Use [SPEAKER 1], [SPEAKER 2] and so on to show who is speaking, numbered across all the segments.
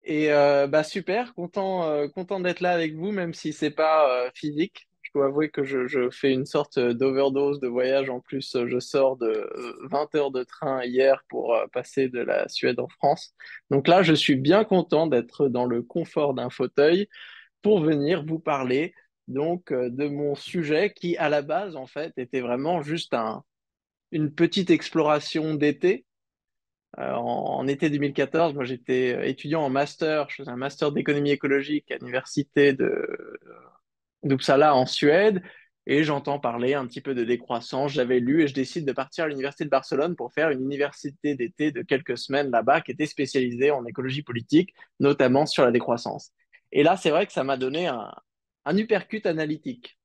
[SPEAKER 1] Et super, content d'être là avec vous, même si c'est pas physique. Je dois avouer que je fais une sorte d'overdose de voyage. En plus, je sors de 20 heures de train hier pour passer de la Suède en France. Donc là, je suis bien content d'être dans le confort d'un fauteuil pour venir vous parler de mon sujet qui, à la base, en fait, était vraiment juste une petite exploration d'été en été 2014, moi j'étais étudiant en master, je faisais un master d'économie écologique à l'université d'Uppsala en Suède, et j'entends parler un petit peu de décroissance. J'avais lu et je décide de partir à l'université de Barcelone pour faire une université d'été de quelques semaines là-bas qui était spécialisée en écologie politique, notamment sur la décroissance. Et là, c'est vrai que ça m'a donné un uppercut analytique.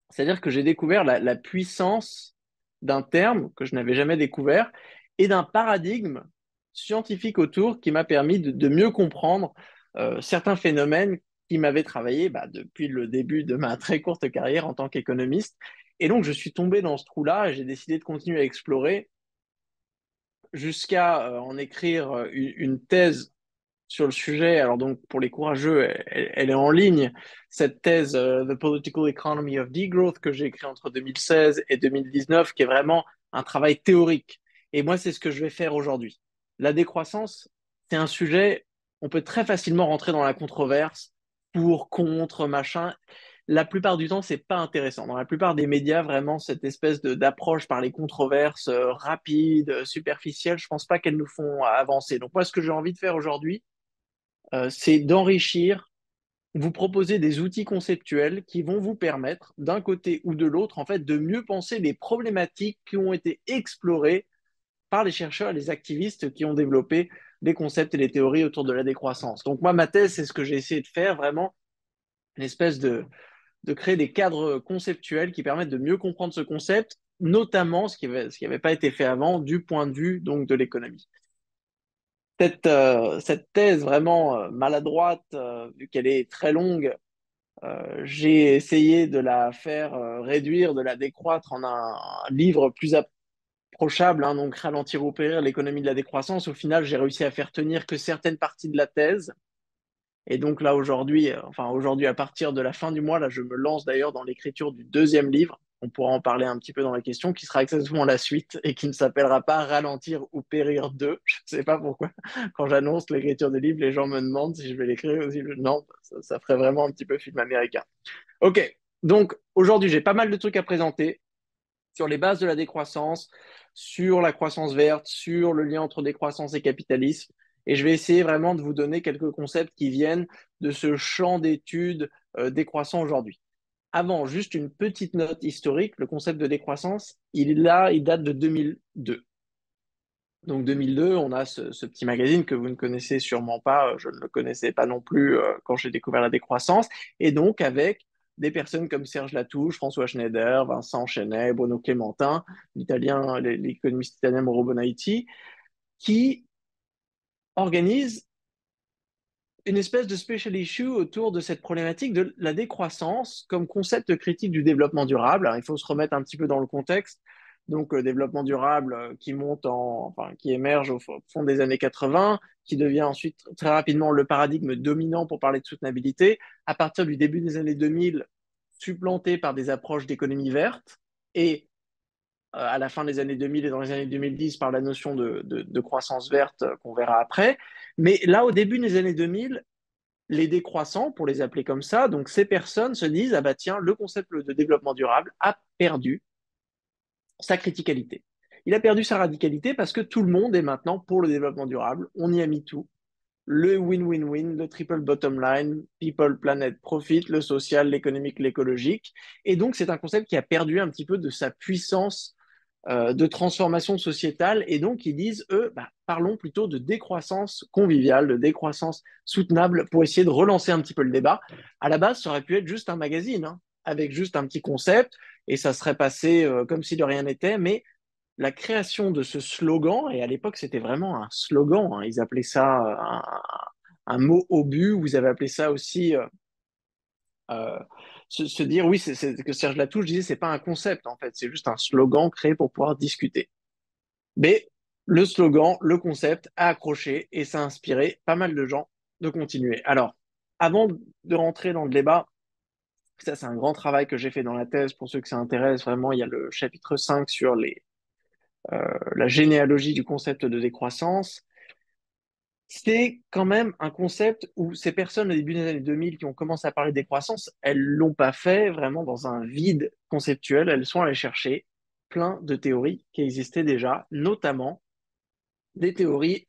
[SPEAKER 1] C'est-à-dire que j'ai découvert la puissance d'un terme que je n'avais jamais découvert et d'un paradigme scientifique autour qui m'a permis de mieux comprendre certains phénomènes qui m'avaient travaillé depuis le début de ma très courte carrière en tant qu'économiste. Et donc, je suis tombé dans ce trou-là et j'ai décidé de continuer à explorer jusqu'à en écrire une thèse sur le sujet. Alors donc, pour les courageux, elle est en ligne. Cette thèse, The Political Economy of Degrowth, que j'ai écrit entre 2016 et 2019, qui est vraiment un travail théorique. Et moi, c'est ce que je vais faire aujourd'hui. La décroissance, c'est un sujet, on peut très facilement rentrer dans la controverse, pour, contre, machin. La plupart du temps, c'est pas intéressant. Dans la plupart des médias, vraiment, cette espèce d'approche par les controverses rapides, superficielles, je pense pas qu'elles nous font avancer. Donc moi, ce que j'ai envie de faire aujourd'hui, c'est d'enrichir, vous proposer des outils conceptuels qui vont vous permettre, d'un côté ou de l'autre, en fait, de mieux penser les problématiques qui ont été explorées par les chercheurs et les activistes qui ont développé les concepts et les théories autour de la décroissance. Donc moi, ma thèse, c'est ce que j'ai essayé de faire, vraiment, une espèce de créer des cadres conceptuels qui permettent de mieux comprendre ce concept, notamment ce qui avait pas été fait avant du point de vue donc de l'économie. Cette thèse vraiment maladroite, vu qu'elle est très longue, j'ai essayé de la faire réduire, de la décroître en un livre plus approchable, hein, donc Ralentir ou périr, l'économie de la décroissance. Au final, j'ai réussi à faire tenir que certaines parties de la thèse. Et donc là, aujourd'hui, à partir de la fin du mois, là, je me lance d'ailleurs dans l'écriture du deuxième livre. On pourra en parler un petit peu dans la question, qui sera exactement la suite et qui ne s'appellera pas Ralentir ou périr 2. Je ne sais pas pourquoi. Quand j'annonce l'écriture du livre, les gens me demandent si je vais l'écrire aussi. Non, ça ferait vraiment un petit peu film américain. Ok, donc aujourd'hui, j'ai pas mal de trucs à présenter sur les bases de la décroissance, sur la croissance verte, sur le lien entre décroissance et capitalisme. Et je vais essayer vraiment de vous donner quelques concepts qui viennent de ce champ d'études décroissant aujourd'hui. Avant, juste une petite note historique, le concept de décroissance, il date de 2002. Donc 2002, on a ce petit magazine que vous ne connaissez sûrement pas, je ne le connaissais pas non plus quand j'ai découvert la décroissance, et donc avec des personnes comme Serge Latouche, François Schneider, Vincent Chenet, Bruno Clémentin, l'économiste italien Mauro Bonaiti, qui organisent une espèce de special issue autour de cette problématique de la décroissance comme concept critique du développement durable. Alors, il faut se remettre un petit peu dans le contexte. Donc, développement durable qui émerge au fond des années 80, qui devient ensuite très rapidement le paradigme dominant pour parler de soutenabilité. À partir du début des années 2000, supplanté par des approches d'économie verte et à la fin des années 2000 et dans les années 2010 par la notion de croissance verte qu'on verra après. Mais là, au début des années 2000, les décroissants, pour les appeler comme ça, donc ces personnes se disent, ah bah tiens, le concept de développement durable a perdu sa criticalité. Il a perdu sa radicalité parce que tout le monde est maintenant pour le développement durable. On y a mis tout. Le win-win-win, le triple bottom line, people, planet, profit, le social, l'économique, l'écologique. Et donc, c'est un concept qui a perdu un petit peu de sa puissance de transformation sociétale. Et donc, ils disent, eux, parlons plutôt de décroissance conviviale, de décroissance soutenable pour essayer de relancer un petit peu le débat. À la base, ça aurait pu être juste un magazine, hein, avec juste un petit concept, et ça serait passé comme si de rien n'était. Mais la création de ce slogan, et à l'époque, c'était vraiment un slogan, hein, ils appelaient ça un mot obus, vous avez appelé ça aussi euh, se dire, oui, c'est que Serge Latouche disait, c'est pas un concept en fait, c'est juste un slogan créé pour pouvoir discuter. Mais le slogan, le concept a accroché et ça a inspiré pas mal de gens de continuer. Alors, avant de rentrer dans le débat, ça c'est un grand travail que j'ai fait dans la thèse. Pour ceux que ça intéresse, vraiment, il y a le chapitre 5 sur la généalogie du concept de décroissance. C'est quand même un concept où ces personnes au début des années 2000 qui ont commencé à parler de décroissance, elles l'ont pas fait vraiment dans un vide conceptuel. Elles sont allées chercher plein de théories qui existaient déjà, notamment des théories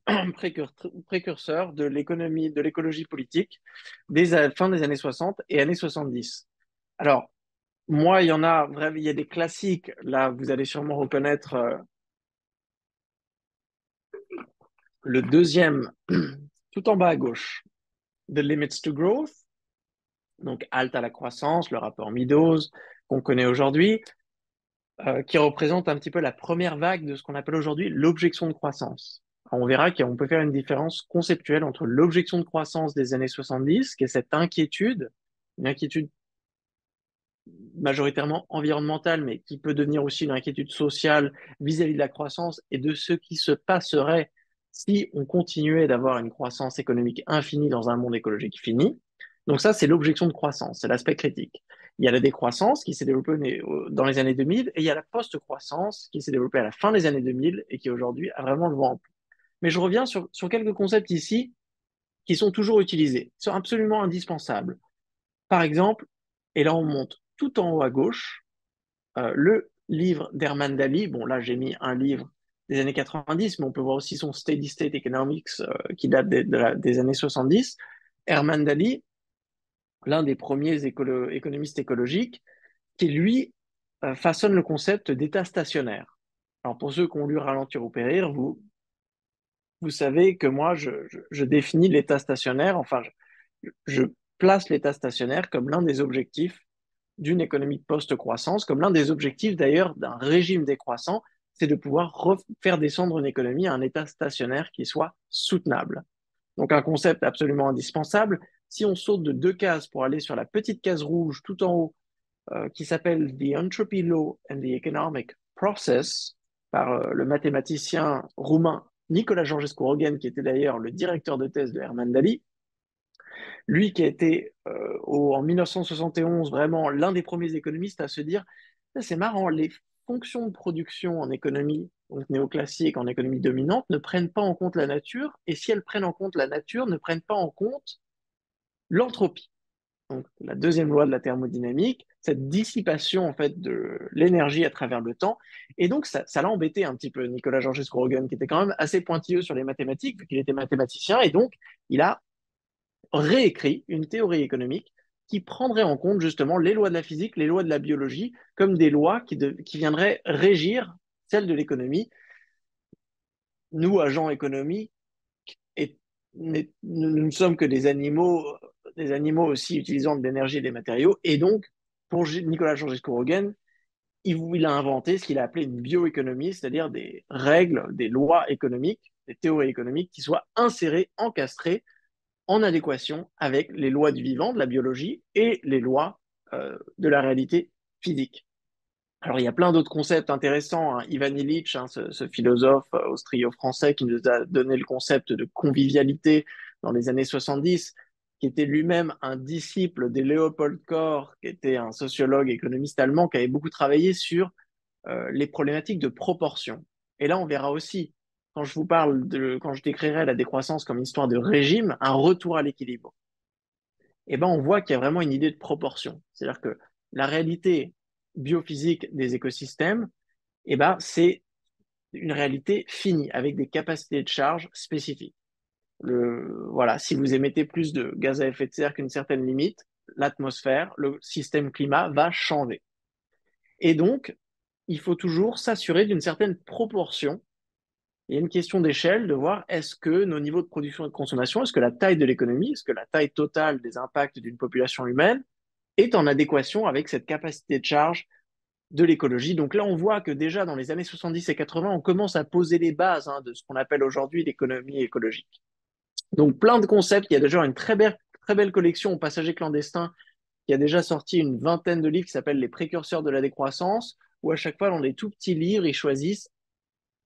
[SPEAKER 1] précurseurs de l'économie, de l'écologie politique fin des années 60 et années 70. Alors, moi, il y en a, vraiment, il y a des classiques. Là, vous allez sûrement reconnaître le deuxième, tout en bas à gauche, The Limits to Growth, donc halte à la croissance, le rapport Meadows qu'on connaît aujourd'hui, qui représente un petit peu la première vague de ce qu'on appelle aujourd'hui l'objection de croissance. Alors, on verra qu'on peut faire une différence conceptuelle entre l'objection de croissance des années 70, qui est cette inquiétude, une inquiétude majoritairement environnementale, mais qui peut devenir aussi une inquiétude sociale vis-à-vis de la croissance et de ce qui se passerait si on continuait d'avoir une croissance économique infinie dans un monde écologique fini. Donc ça, c'est l'objection de croissance, c'est l'aspect critique. Il y a la décroissance qui s'est développée dans les années 2000 et il y a la post-croissance qui s'est développée à la fin des années 2000 et qui aujourd'hui a vraiment le vent en poupe. Mais je reviens sur quelques concepts ici qui sont toujours utilisés, qui sont absolument indispensables. Par exemple, et là on monte tout en haut à gauche, le livre d'Herman Daly. Bon, là j'ai mis un livre des années 90, mais on peut voir aussi son Steady State Economics qui date des années 70. Herman Daly, l'un des premiers économistes écologiques, qui lui façonne le concept d'état stationnaire. Alors pour ceux qui ont lu Ralentir ou Périr, vous savez que moi je définis l'état stationnaire, enfin je place l'état stationnaire comme l'un des objectifs d'une économie post-croissance, comme l'un des objectifs d'ailleurs d'un régime décroissant, c'est de pouvoir faire descendre une économie à un état stationnaire qui soit soutenable. Donc un concept absolument indispensable. Si on saute de deux cases pour aller sur la petite case rouge tout en haut, qui s'appelle The Entropy Law and the Economic Process, par le mathématicien roumain Nicolas Georgescu-Roegen, qui était d'ailleurs le directeur de thèse de Herman Daly, lui qui a été en 1971 vraiment l'un des premiers économistes à se dire, c'est marrant, les fonctions de production en économie donc néoclassique, en économie dominante, ne prennent pas en compte la nature, et si elles prennent en compte la nature, ne prennent pas en compte l'entropie. Donc la deuxième loi de la thermodynamique, cette dissipation en fait de l'énergie à travers le temps, et donc ça l'a embêté un petit peu Nicolas Georgescu-Roegen, qui était quand même assez pointilleux sur les mathématiques, vu qu'il était mathématicien, et donc il a réécrit une théorie économique qui prendrait en compte justement les lois de la physique, les lois de la biologie, comme des lois qui viendraient régir celles de l'économie. Nous, agents économiques, et nous ne sommes que des animaux aussi utilisant de l'énergie et des matériaux. Et donc, pour Nicolas Georgescu-Roegen, il a inventé ce qu'il a appelé une bioéconomie, c'est-à-dire des règles, des lois économiques, des théories économiques qui soient insérées, encastrées en adéquation avec les lois du vivant, de la biologie, et les lois de la réalité physique. Alors, il y a plein d'autres concepts intéressants. Hein. Ivan Illich, hein, ce philosophe austrio-français qui nous a donné le concept de convivialité dans les années 70, qui était lui-même un disciple de Leopold Kohr, qui était un sociologue économiste allemand, qui avait beaucoup travaillé sur les problématiques de proportion. Et là, on verra aussi, quand je décrirai la décroissance comme une histoire de régime, un retour à l'équilibre. Et ben, on voit qu'il y a vraiment une idée de proportion. C'est-à-dire que la réalité biophysique des écosystèmes, et ben, c'est une réalité finie, avec des capacités de charge spécifiques. Voilà, si vous émettez plus de gaz à effet de serre qu'une certaine limite, l'atmosphère, le système climat va changer. Et donc, il faut toujours s'assurer d'une certaine proportion. Il y a une question d'échelle, de voir est-ce que nos niveaux de production et de consommation, est-ce que la taille de l'économie, est-ce que la taille totale des impacts d'une population humaine est en adéquation avec cette capacité de charge de l'écologie. Donc là, on voit que déjà dans les années 70 et 80, on commence à poser les bases de ce qu'on appelle aujourd'hui l'économie écologique. Donc plein de concepts. Il y a déjà une très belle collection au Passager clandestin qui a déjà sorti une vingtaine de livres qui s'appellent Les précurseurs de la décroissance, où à chaque fois, dans des tout petits livres, ils choisissent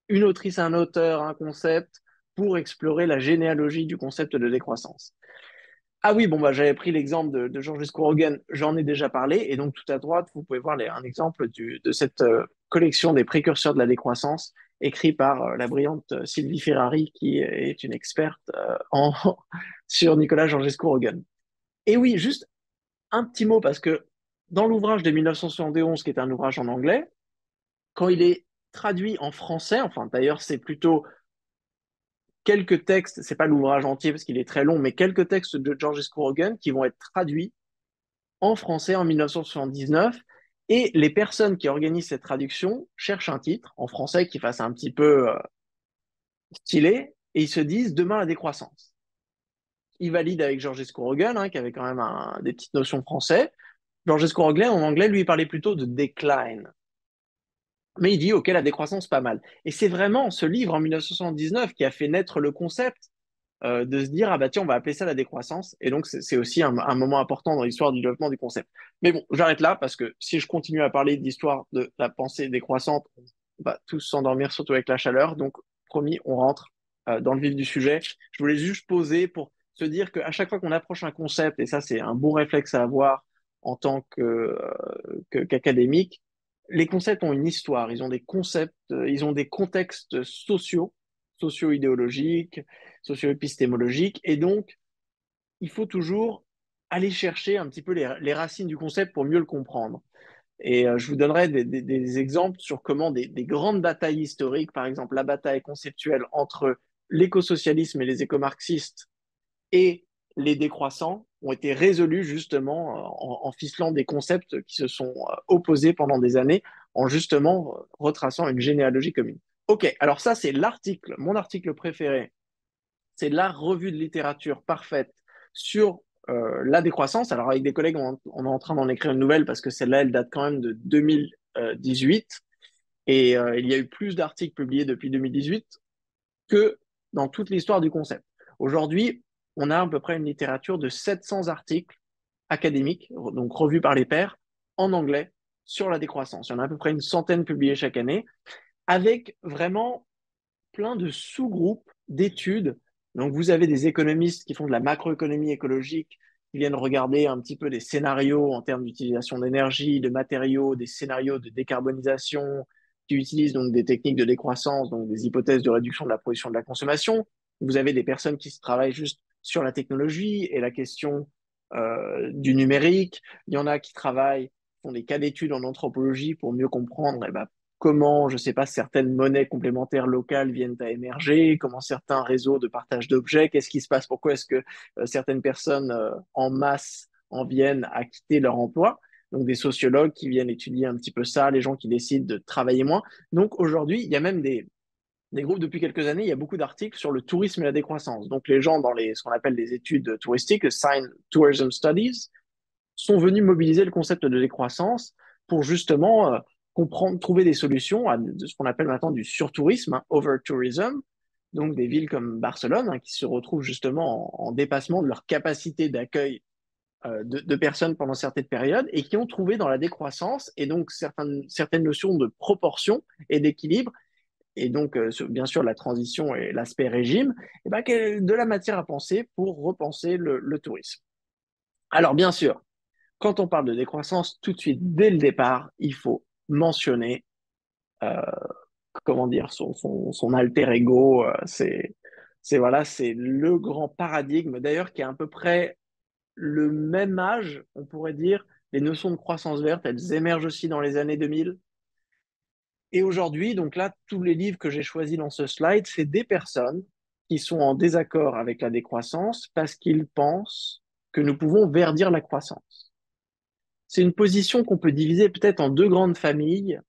[SPEAKER 1] une autrice, un auteur, un concept, pour explorer la généalogie du concept de décroissance. Ah oui, bon, bah, j'avais pris l'exemple de Georges Scorogan, j'en ai déjà parlé, et donc tout à droite, vous pouvez voir un exemple de cette collection des précurseurs de la décroissance, écrit par la brillante Sylvie Ferrari, qui est une experte sur Nicolas Georges Scorogan. Et oui, juste un petit mot, parce que dans l'ouvrage de 1971, qui est un ouvrage en anglais, quand il est traduit en français, enfin d'ailleurs c'est plutôt quelques textes, c'est pas l'ouvrage entier parce qu'il est très long, mais quelques textes de Georges Scorogan qui vont être traduits en français en 1979. Et les personnes qui organisent cette traduction cherchent un titre en français qui fasse un petit peu stylé et ils se disent demain la décroissance. Ils valident avec Georges Scorogan, qui avait quand même des petites notions français. Georges Scorogan, en anglais, lui, il parlait plutôt de decline. Mais il dit, OK, la décroissance, pas mal. Et c'est vraiment ce livre en 1979 qui a fait naître le concept de se dire, ah bah tiens, on va appeler ça la décroissance. Et donc, c'est aussi un moment important dans l'histoire du développement du concept. Mais bon, j'arrête là parce que si je continue à parler de l'histoire de la pensée décroissante, on va tous s'endormir, surtout avec la chaleur. Donc, promis, on rentre dans le vif du sujet. Je voulais juste poser pour se dire qu'à chaque fois qu'on approche un concept, et ça, c'est un bon réflexe à avoir en tant qu'académique, les concepts ont une histoire, ils ont des concepts, ils ont des contextes sociaux, socio-idéologiques, socio-épistémologique. Et donc, il faut toujours aller chercher un petit peu les racines du concept pour mieux le comprendre. Et je vous donnerai des exemples sur comment des grandes batailles historiques, par exemple la bataille conceptuelle entre l'écosocialisme et les écomarxistes et les décroissants, ont été résolues justement en ficelant des concepts qui se sont opposés pendant des années, en justement retraçant une généalogie commune. Ok, alors ça c'est l'article, mon article préféré, c'est la revue de littérature parfaite sur la décroissance. Alors, avec des collègues, on est en train d'en écrire une nouvelle parce que celle-là, elle date quand même de 2018. Et il y a eu plus d'articles publiés depuis 2018 que dans toute l'histoire du concept. Aujourd'hui, on a à peu près une littérature de 700 articles académiques, donc revus par les pairs, en anglais sur la décroissance. Il y en a à peu près une centaine publiés chaque année, avec vraiment plein de sous-groupes d'études. Donc, vous avez des économistes qui font de la macroéconomie écologique, qui viennent regarder un petit peu des scénarios en termes d'utilisation d'énergie, de matériaux, des scénarios de décarbonisation, qui utilisent donc des techniques de décroissance, donc des hypothèses de réduction de la production de la consommation. Vous avez des personnes qui travaillent juste sur la technologie et la question du numérique. Il y en a qui travaillent, font des cas d'études en anthropologie pour mieux comprendre comment, je ne sais pas, certaines monnaies complémentaires locales viennent à émerger, comment certains réseaux de partage d'objets, qu'est-ce qui se passe, pourquoi est-ce que certaines personnes en masse en viennent à quitter leur emploi. Donc des sociologues qui viennent étudier un petit peu ça, les gens qui décident de travailler moins. Donc aujourd'hui, il y a même des groupes depuis quelques années, il y a beaucoup d'articles sur le tourisme et la décroissance. Donc les gens dans ce qu'on appelle les études touristiques, Sign Tourism Studies, sont venus mobiliser le concept de décroissance pour justement comprendre, trouver des solutions à ce qu'on appelle maintenant du surtourisme, over-tourism, donc des villes comme Barcelone, qui se retrouvent justement en dépassement de leur capacité d'accueil de personnes pendant certaines périodes et qui ont trouvé dans la décroissance et donc certaines notions de proportion et d'équilibre et donc bien sûr la transition et l'aspect régime, et ben, de la matière à penser pour repenser le tourisme. Alors bien sûr, quand on parle de décroissance, tout de suite, dès le départ, il faut mentionner, euh, comment dire, son alter ego. Voilà, c'est le grand paradigme, d'ailleurs, qui est à peu près le même âge, on pourrait dire. Les notions de croissance verte, elles émergent aussi dans les années 2000. Et aujourd'hui, donc là, tous les livres que j'ai choisis dans ce slide, c'est des personnes qui sont en désaccord avec la décroissance parce qu'ils pensent que nous pouvons verdir la croissance. C'est une position qu'on peut diviser peut-être en deux grandes familles.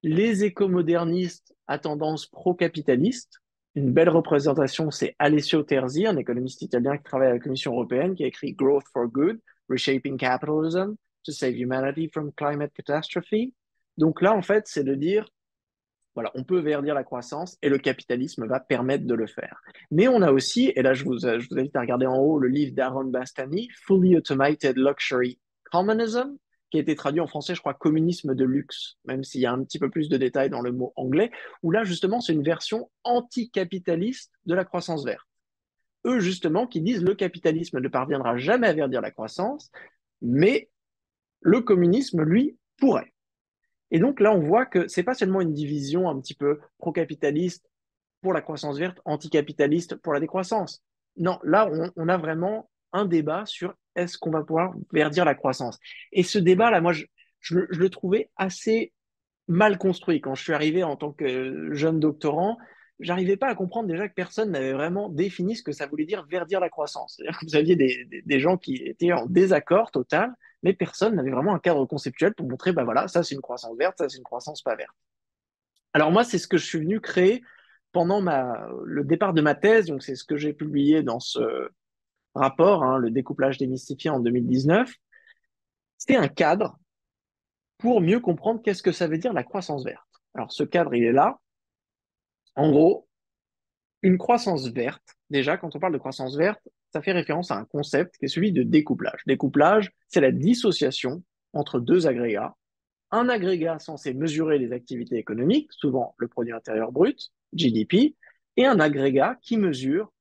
[SPEAKER 1] Les écomodernistes à tendance pro-capitaliste. Une belle représentation, c'est Alessio Terzi, un économiste italien qui travaille à la Commission européenne, qui a écrit Growth for Good, Reshaping Capitalism to Save Humanity from Climate Catastrophe. Donc là, en fait, c'est de dire, voilà, on peut verdir la croissance et le capitalisme va permettre de le faire. Mais on a aussi, et là je vous invite à regarder en haut le livre d'Aaron Bastani, Fully Automated Luxury Communism, qui a été traduit en français, je crois, communisme de luxe, même s'il y a un petit peu plus de détails dans le mot anglais, où là, justement, c'est une version anticapitaliste de la croissance verte. Eux, justement, qui disent le capitalisme ne parviendra jamais à verdir la croissance, mais le communisme, lui, pourrait. Et donc là, on voit que c'est pas seulement une division un petit peu pro-capitaliste pour la croissance verte, anticapitaliste pour la décroissance. Non, là, on a vraiment un débat sur est-ce qu'on va pouvoir verdir la croissance. Et ce débat-là, moi, je le trouvais assez mal construit. Quand je suis arrivé en tant que jeune doctorant, j'arrivais pas à comprendre déjà que personne n'avait vraiment défini ce que ça voulait dire verdir la croissance. C'est-à-dire que vous aviez des gens qui étaient en désaccord total, mais personne n'avait vraiment un cadre conceptuel pour montrer, bah voilà, ça c'est une croissance verte, ça c'est une croissance pas verte. Alors moi, c'est ce que je suis venu créer pendant le départ de ma thèse, donc c'est ce que j'ai publié dans ce rapport, hein, le découplage démystifié en 2019. C'est un cadre pour mieux comprendre qu'est-ce que ça veut dire la croissance verte. Alors ce cadre, il est là. En gros, une croissance verte, déjà, quand on parle de croissance verte, ça fait référence à un concept qui est celui de découplage. Découplage, c'est la dissociation entre deux agrégats. Un agrégat censé mesurer les activités économiques, souvent le produit intérieur brut, GDP, et un agrégat qui mesure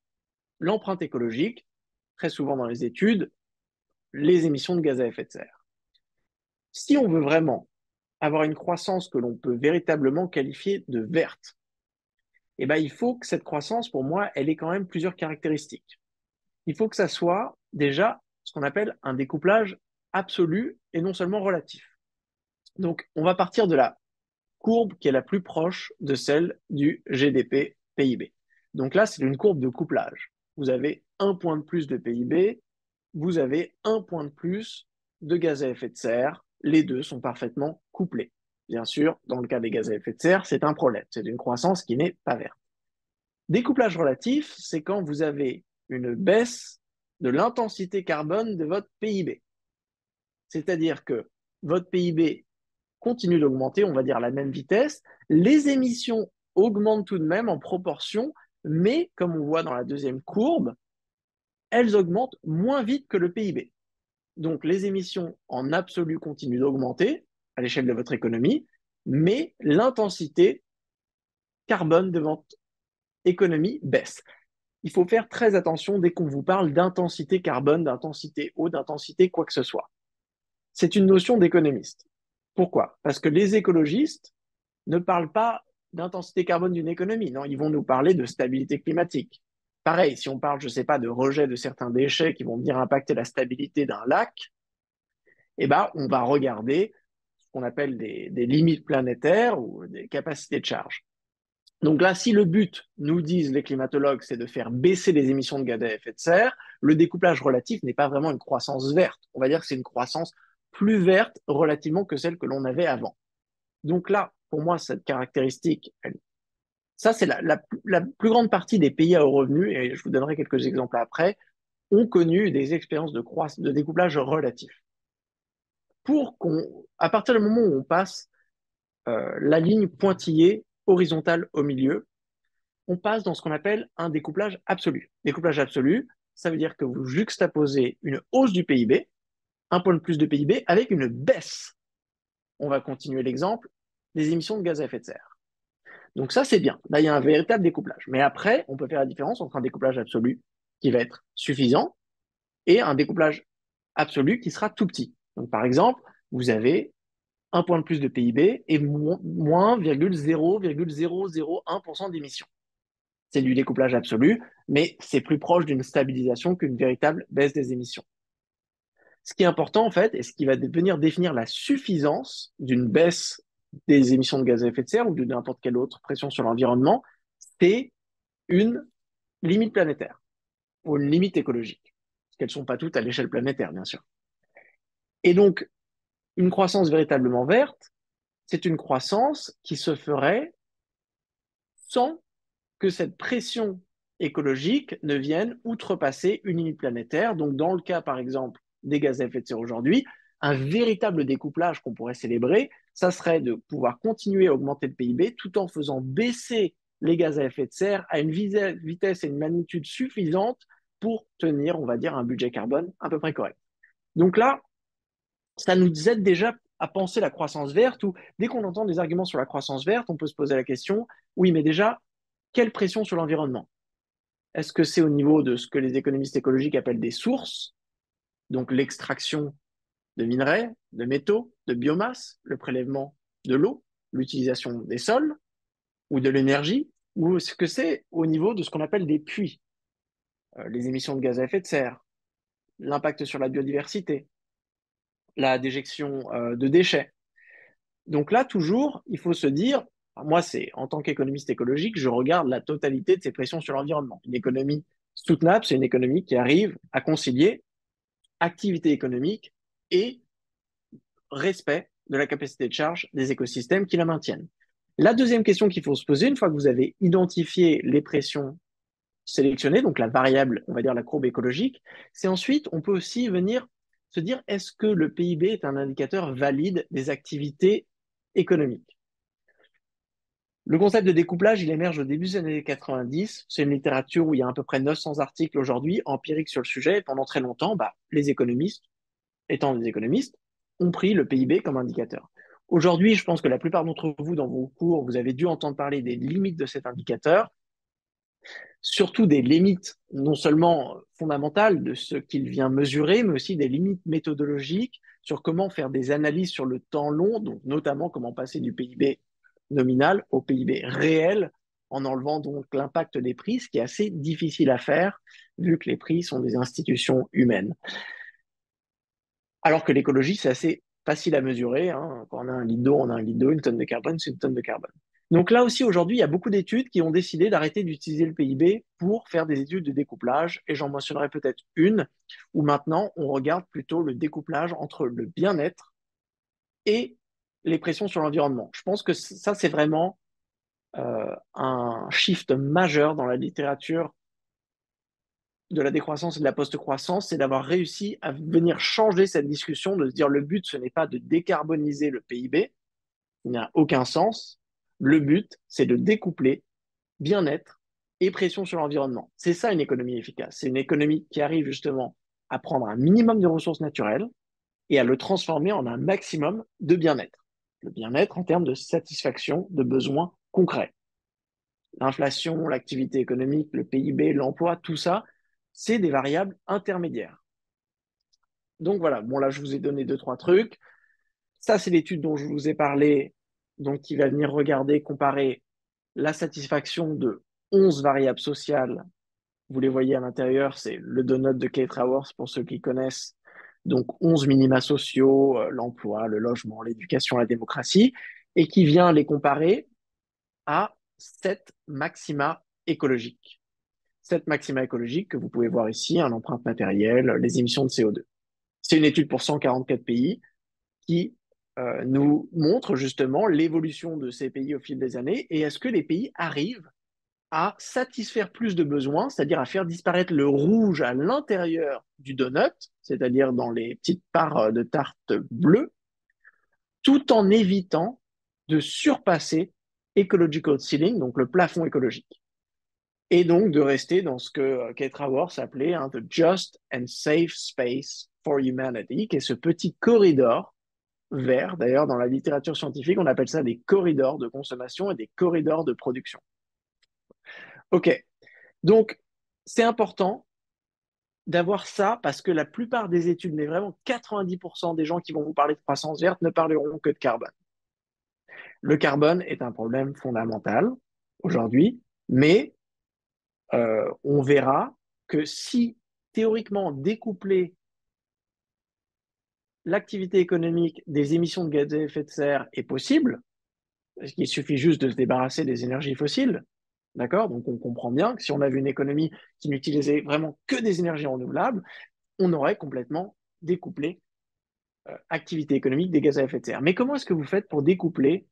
[SPEAKER 1] l'empreinte écologique, très souvent dans les études, les émissions de gaz à effet de serre. Si on veut vraiment avoir une croissance que l'on peut véritablement qualifier de verte, eh ben, il faut que cette croissance, pour moi, elle ait quand même plusieurs caractéristiques. Il faut que ça soit déjà ce qu'on appelle un découplage absolu et non seulement relatif. Donc, on va partir de la courbe qui est la plus proche de celle du GDP-PIB. Donc là, c'est une courbe de couplage. Vous avez un point de plus de PIB, vous avez un point de plus de gaz à effet de serre. Les deux sont parfaitement couplés. Bien sûr, dans le cas des gaz à effet de serre, c'est un problème. C'est une croissance qui n'est pas verte. Découplage relatif, c'est quand vous avez une baisse de l'intensité carbone de votre PIB. C'est-à-dire que votre PIB continue d'augmenter, on va dire à la même vitesse, les émissions augmentent tout de même en proportion, mais comme on voit dans la deuxième courbe, elles augmentent moins vite que le PIB. Donc les émissions en absolu continuent d'augmenter à l'échelle de votre économie, mais l'intensité carbone de votre économie baisse. Il faut faire très attention dès qu'on vous parle d'intensité carbone, d'intensité eau, d'intensité quoi que ce soit. C'est une notion d'économiste. Pourquoi? Parce que les écologistes ne parlent pas d'intensité carbone d'une économie, non, ils vont nous parler de stabilité climatique. Pareil, si on parle, je ne sais pas, de rejet de certains déchets qui vont venir impacter la stabilité d'un lac, eh ben, on va regarder ce qu'on appelle des limites planétaires ou des capacités de charge. Donc là, si le but, nous disent les climatologues, c'est de faire baisser les émissions de gaz à effet de serre, le découplage relatif n'est pas vraiment une croissance verte. On va dire que c'est une croissance plus verte relativement que celle que l'on avait avant. Donc là, pour moi, cette caractéristique, ça c'est la plus grande partie des pays à haut revenu, et je vous donnerai quelques exemples après, ont connu des expériences de découplage relatif. À partir du moment où on passe la ligne pointillée horizontale au milieu, on passe dans ce qu'on appelle un découplage absolu. Découplage absolu, ça veut dire que vous juxtaposez une hausse du PIB, un point de plus de PIB, avec une baisse. On va continuer l'exemple des émissions de gaz à effet de serre. Donc ça, c'est bien. Là, il y a un véritable découplage. Mais après, on peut faire la différence entre un découplage absolu qui va être suffisant et un découplage absolu qui sera tout petit. Donc par exemple, vous avez un point de plus de PIB et moins 0,0001% d'émissions. C'est du découplage absolu, mais c'est plus proche d'une stabilisation qu'une véritable baisse des émissions. Ce qui est important, en fait, et ce qui va venir définir la suffisance d'une baisse des émissions de gaz à effet de serre ou de n'importe quelle autre pression sur l'environnement, c'est une limite planétaire ou une limite écologique. Parce qu'elles ne sont pas toutes à l'échelle planétaire, bien sûr. Et donc, une croissance véritablement verte, c'est une croissance qui se ferait sans que cette pression écologique ne vienne outrepasser une limite planétaire. Donc, dans le cas, par exemple, des gaz à effet de serre aujourd'hui, un véritable découplage qu'on pourrait célébrer, ça serait de pouvoir continuer à augmenter le PIB tout en faisant baisser les gaz à effet de serre à une vitesse et une magnitude suffisante pour tenir, on va dire, un budget carbone à peu près correct. Donc là, ça nous aide déjà à penser la croissance verte, ou dès qu'on entend des arguments sur la croissance verte, on peut se poser la question, oui, mais déjà, quelle pression sur l'environnement? Est-ce que c'est au niveau de ce que les économistes écologiques appellent des sources, donc l'extraction de minerais, de métaux, de biomasse, le prélèvement de l'eau, l'utilisation des sols ou de l'énergie, ou est-ce que c'est au niveau de ce qu'on appelle des puits, les émissions de gaz à effet de serre, l'impact sur la biodiversité, la déjection de déchets. Donc là, toujours, il faut se dire, moi, c'est en tant qu'économiste écologique, je regarde la totalité de ces pressions sur l'environnement. Une économie soutenable, c'est une économie qui arrive à concilier activité économique et respect de la capacité de charge des écosystèmes qui la maintiennent. La deuxième question qu'il faut se poser, une fois que vous avez identifié les pressions sélectionnées, donc la variable, on va dire la courbe écologique, c'est ensuite, on peut aussi venir se dire, est-ce que le PIB est un indicateur valide des activités économiques? Le concept de découplage, il émerge au début des années 90. C'est une littérature où il y a à peu près 900 articles aujourd'hui, empiriques sur le sujet. Et pendant très longtemps, les économistes, étant des économistes, ont pris le PIB comme indicateur. Aujourd'hui, je pense que la plupart d'entre vous, dans vos cours, vous avez dû entendre parler des limites de cet indicateur, surtout des limites non seulement fondamentales de ce qu'il vient mesurer, mais aussi des limites méthodologiques sur comment faire des analyses sur le temps long, donc notamment comment passer du PIB nominal au PIB réel, en enlevant donc l'impact des prix, ce qui est assez difficile à faire, vu que les prix sont des institutions humaines. Alors que l'écologie, c'est assez facile à mesurer, hein. Quand on a un litre d'eau, on a un litre d'eau, une tonne de carbone, c'est une tonne de carbone. Donc là aussi, aujourd'hui, il y a beaucoup d'études qui ont décidé d'arrêter d'utiliser le PIB pour faire des études de découplage, et j'en mentionnerai peut-être une, où maintenant, on regarde plutôt le découplage entre le bien-être et les pressions sur l'environnement. Je pense que ça, c'est vraiment un shift majeur dans la littérature de la décroissance et de la post-croissance, c'est d'avoir réussi à venir changer cette discussion, de se dire le but, ce n'est pas de décarboniser le PIB, il n'y a aucun sens. Le but, c'est de découpler bien-être et pression sur l'environnement. C'est ça une économie efficace. C'est une économie qui arrive justement à prendre un minimum de ressources naturelles et à le transformer en un maximum de bien-être. Le bien-être en termes de satisfaction de besoins concrets. L'inflation, l'activité économique, le PIB, l'emploi, tout ça, c'est des variables intermédiaires. Donc voilà, bon là je vous ai donné deux, trois trucs. Ça, c'est l'étude dont je vous ai parlé, donc qui va venir regarder, comparer la satisfaction de 11 variables sociales. Vous les voyez à l'intérieur, c'est le donut de Kate Raworth pour ceux qui connaissent. Donc 11 minima sociaux, l'emploi, le logement, l'éducation, la démocratie, et qui vient les comparer à 7 maxima écologiques. 7 maxima écologiques que vous pouvez voir ici, l'empreinte matérielle, les émissions de CO2. C'est une étude pour 144 pays qui nous montre justement l'évolution de ces pays au fil des années et est-ce que les pays arrivent à satisfaire plus de besoins, c'est-à-dire à faire disparaître le rouge à l'intérieur du donut, c'est-à-dire dans les petites parts de tarte bleues, tout en évitant de surpasser ecological ceiling, donc le plafond écologique. Et donc de rester dans ce que Kate Raworth appelait the just and safe space for humanity, qui est ce petit corridor vert. D'ailleurs, dans la littérature scientifique, on appelle ça des corridors de consommation et des corridors de production. OK, donc c'est important d'avoir ça parce que la plupart des études, mais vraiment 90% des gens qui vont vous parler de croissance verte ne parleront que de carbone. Le carbone est un problème fondamental aujourd'hui, mais on verra que si théoriquement découpler l'activité économique des émissions de gaz à effet de serre est possible, parce qu'il suffit juste de se débarrasser des énergies fossiles, d'accord? Donc on comprend bien que si on avait une économie qui n'utilisait vraiment que des énergies renouvelables, on aurait complètement découplé activité économique des gaz à effet de serre. Mais comment est-ce que vous faites pour découpler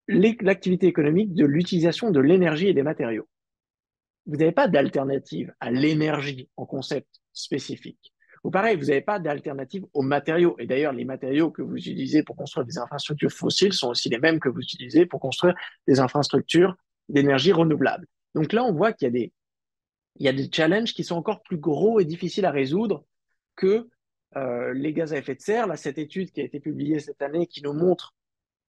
[SPEAKER 1] l'activité économique de l'utilisation de l'énergie et des matériaux? Vous n'avez pas d'alternative à l'énergie en concept spécifique. Ou pareil, vous n'avez pas d'alternative aux matériaux. Et d'ailleurs, les matériaux que vous utilisez pour construire des infrastructures fossiles sont aussi les mêmes que vous utilisez pour construire des infrastructures d'énergie renouvelable. Donc là, on voit qu'il y a des challenges qui sont encore plus gros et difficiles à résoudre que les gaz à effet de serre. Là, cette étude qui a été publiée cette année qui nous montre,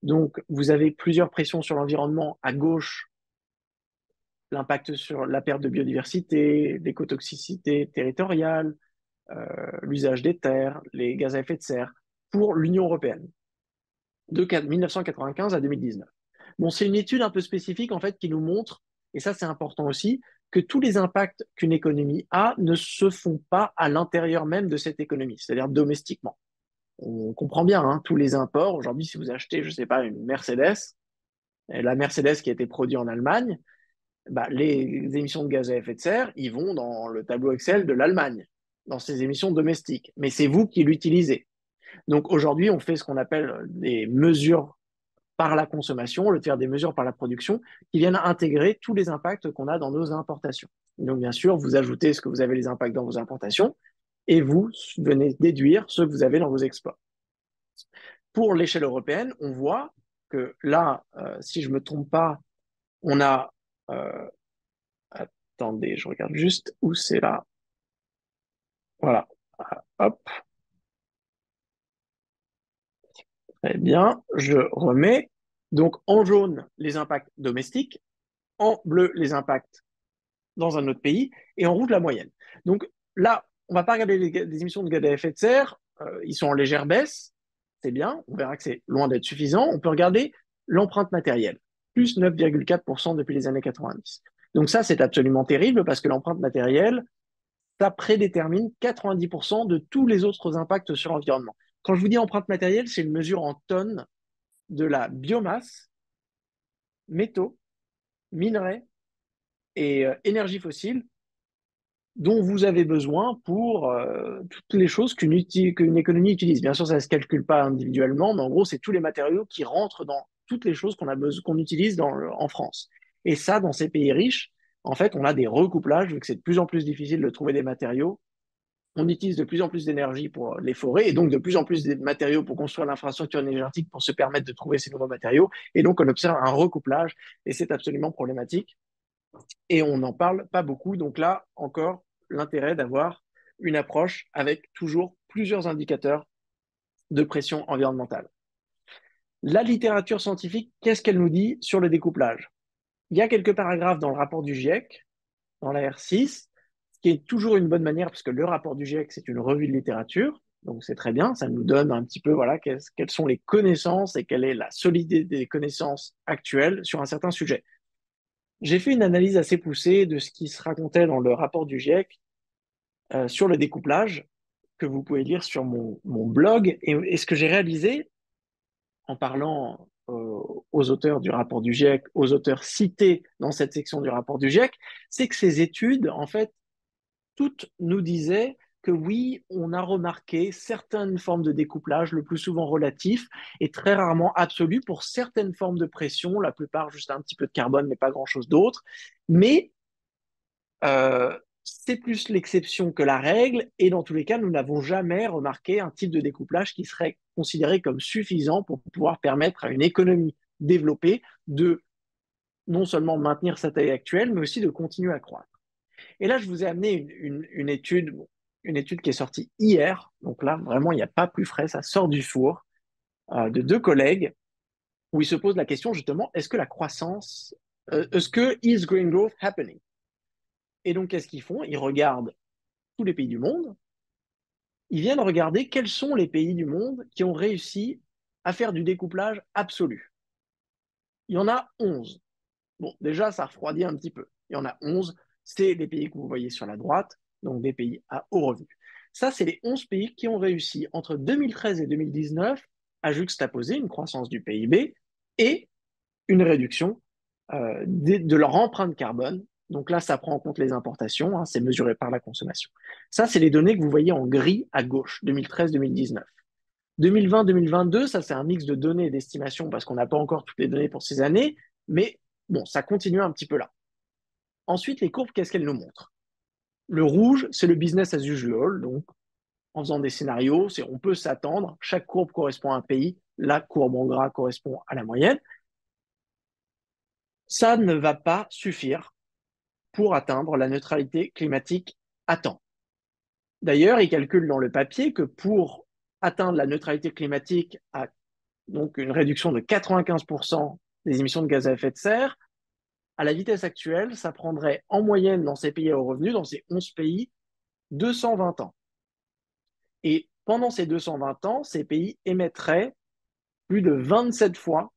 [SPEAKER 1] donc, vous avez plusieurs pressions sur l'environnement. À gauche, l'impact sur la perte de biodiversité, l'écotoxicité territoriale, l'usage des terres, les gaz à effet de serre, pour l'Union européenne, de 1995 à 2019. Bon, c'est une étude un peu spécifique, en fait, qui nous montre, et ça c'est important aussi, que tous les impacts qu'une économie a ne se font pas à l'intérieur même de cette économie, c'est-à-dire domestiquement. On comprend bien, hein, tous les imports. Aujourd'hui, si vous achetez, je ne sais pas, une Mercedes, et la Mercedes qui a été produite en Allemagne, bah, les émissions de gaz à effet de serre, ils vont dans le tableau Excel de l'Allemagne, dans ses émissions domestiques. Mais c'est vous qui l'utilisez. Donc aujourd'hui, on fait ce qu'on appelle des mesures par la consommation, le faire des mesures par la production, qui viennent intégrer tous les impacts qu'on a dans nos importations. Donc bien sûr, vous ajoutez ce que vous avez les impacts dans vos importations, et vous venez déduire ce que vous avez dans vos exports. Pour l'échelle européenne, on voit que là, si je ne me trompe pas, on a euh, attendez, je regarde juste où c'est là. Voilà. Hop, très bien. Je remets. Donc, en jaune, les impacts domestiques. En bleu, les impacts dans un autre pays. Et en rouge, la moyenne. Donc, là, on ne va pas regarder les émissions de gaz à effet de serre. Ils sont en légère baisse. C'est bien. On verra que c'est loin d'être suffisant. On peut regarder l'empreinte matérielle. Plus 9,4% depuis les années 90. Donc ça, c'est absolument terrible parce que l'empreinte matérielle, ça prédétermine 90% de tous les autres impacts sur l'environnement. Quand je vous dis empreinte matérielle, c'est une mesure en tonnes de la biomasse, métaux, minerais et énergie fossile dont vous avez besoin pour toutes les choses qu'une économie utilise. Bien sûr, ça ne se calcule pas individuellement, mais en gros, c'est tous les matériaux qui rentrent dans toutes les choses qu'on utilise en France. Et ça, dans ces pays riches, en fait, on a des recouplages, vu que c'est de plus en plus difficile de trouver des matériaux. On utilise de plus en plus d'énergie pour les forêts et donc de plus en plus de matériaux pour construire l'infrastructure énergétique pour se permettre de trouver ces nouveaux matériaux. Et donc, on observe un recouplage et c'est absolument problématique. Et on n'en parle pas beaucoup. Donc là, encore, l'intérêt d'avoir une approche avec toujours plusieurs indicateurs de pression environnementale. La littérature scientifique, qu'est-ce qu'elle nous dit sur le découplage? Il y a quelques paragraphes dans le rapport du GIEC, dans la R6, ce qui est toujours une bonne manière, parce que le rapport du GIEC, c'est une revue de littérature, donc c'est très bien, ça nous donne un petit peu voilà, quelles sont les connaissances et quelle est la solidité des connaissances actuelles sur un certain sujet. J'ai fait une analyse assez poussée de ce qui se racontait dans le rapport du GIEC sur le découplage, que vous pouvez lire sur mon blog. Et ce que j'ai réalisé en parlant aux auteurs du rapport du GIEC, aux auteurs cités dans cette section du rapport du GIEC, c'est que ces études, en fait, toutes nous disaient que oui, on a remarqué certaines formes de découplage, le plus souvent relatif et très rarement absolu pour certaines formes de pression, la plupart juste un petit peu de carbone, mais pas grand-chose d'autre. Mais c'est plus l'exception que la règle, et dans tous les cas, nous n'avons jamais remarqué un type de découplage qui serait considéré comme suffisant pour pouvoir permettre à une économie développée de non seulement maintenir sa taille actuelle, mais aussi de continuer à croître. Et là, je vous ai amené une étude qui est sortie hier. Donc là, vraiment, il n'y a pas plus frais, ça sort du four, de deux collègues, où ils se posent la question justement, est-ce que is green growth happening? Et donc, qu'est-ce qu'ils font? Ils regardent tous les pays du monde. Ils viennent regarder quels sont les pays du monde qui ont réussi à faire du découplage absolu. Il y en a 11. Bon, déjà, ça refroidit un petit peu. Il y en a 11. C'est les pays que vous voyez sur la droite, donc des pays à haut revenu. Ça, c'est les 11 pays qui ont réussi entre 2013 et 2019 à juxtaposer une croissance du PIB et une réduction de leur empreinte carbone. Donc là, ça prend en compte les importations, hein, c'est mesuré par la consommation. Ça, c'est les données que vous voyez en gris à gauche, 2013-2019. 2020-2022, ça c'est un mix de données et d'estimations parce qu'on n'a pas encore toutes les données pour ces années, mais bon, ça continue un petit peu là. Ensuite, les courbes, qu'est-ce qu'elles nous montrent? Le rouge, c'est le business as usual, donc en faisant des scénarios, on peut s'attendre, chaque courbe correspond à un pays, la courbe en gras correspond à la moyenne. Ça ne va pas suffire pour atteindre la neutralité climatique à temps. D'ailleurs, ils calculent dans le papier que pour atteindre la neutralité climatique à donc une réduction de 95% des émissions de gaz à effet de serre, à la vitesse actuelle, ça prendrait en moyenne dans ces pays à haut revenu, dans ces 11 pays, 220 ans. Et pendant ces 220 ans, ces pays émettraient plus de 27 fois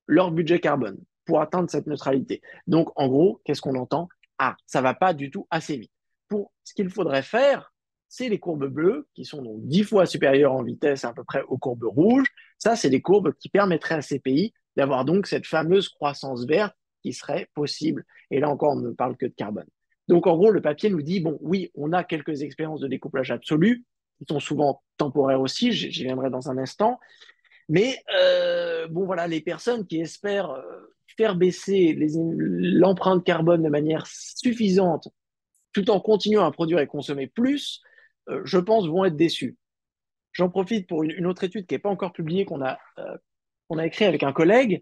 [SPEAKER 1] leur budget carbone pour atteindre cette neutralité. Donc, en gros, qu'est-ce qu'on entend? Ah, ça va pas du tout assez vite. Pour ce qu'il faudrait faire, c'est les courbes bleues, qui sont donc 10 fois supérieures en vitesse à peu près aux courbes rouges. Ça, c'est des courbes qui permettraient à ces pays d'avoir donc cette fameuse croissance verte qui serait possible. Et là encore, on ne parle que de carbone. Donc, en gros, le papier nous dit, bon, oui, on a quelques expériences de découplage absolu, qui sont souvent temporaires aussi, j'y viendrai dans un instant, mais bon, voilà, les personnes qui espèrent faire baisser l'empreinte carbone de manière suffisante tout en continuant à produire et consommer plus, je pense, vont être déçues. J'en profite pour une autre étude qui n'est pas encore publiée, qu'on a écrit avec un collègue,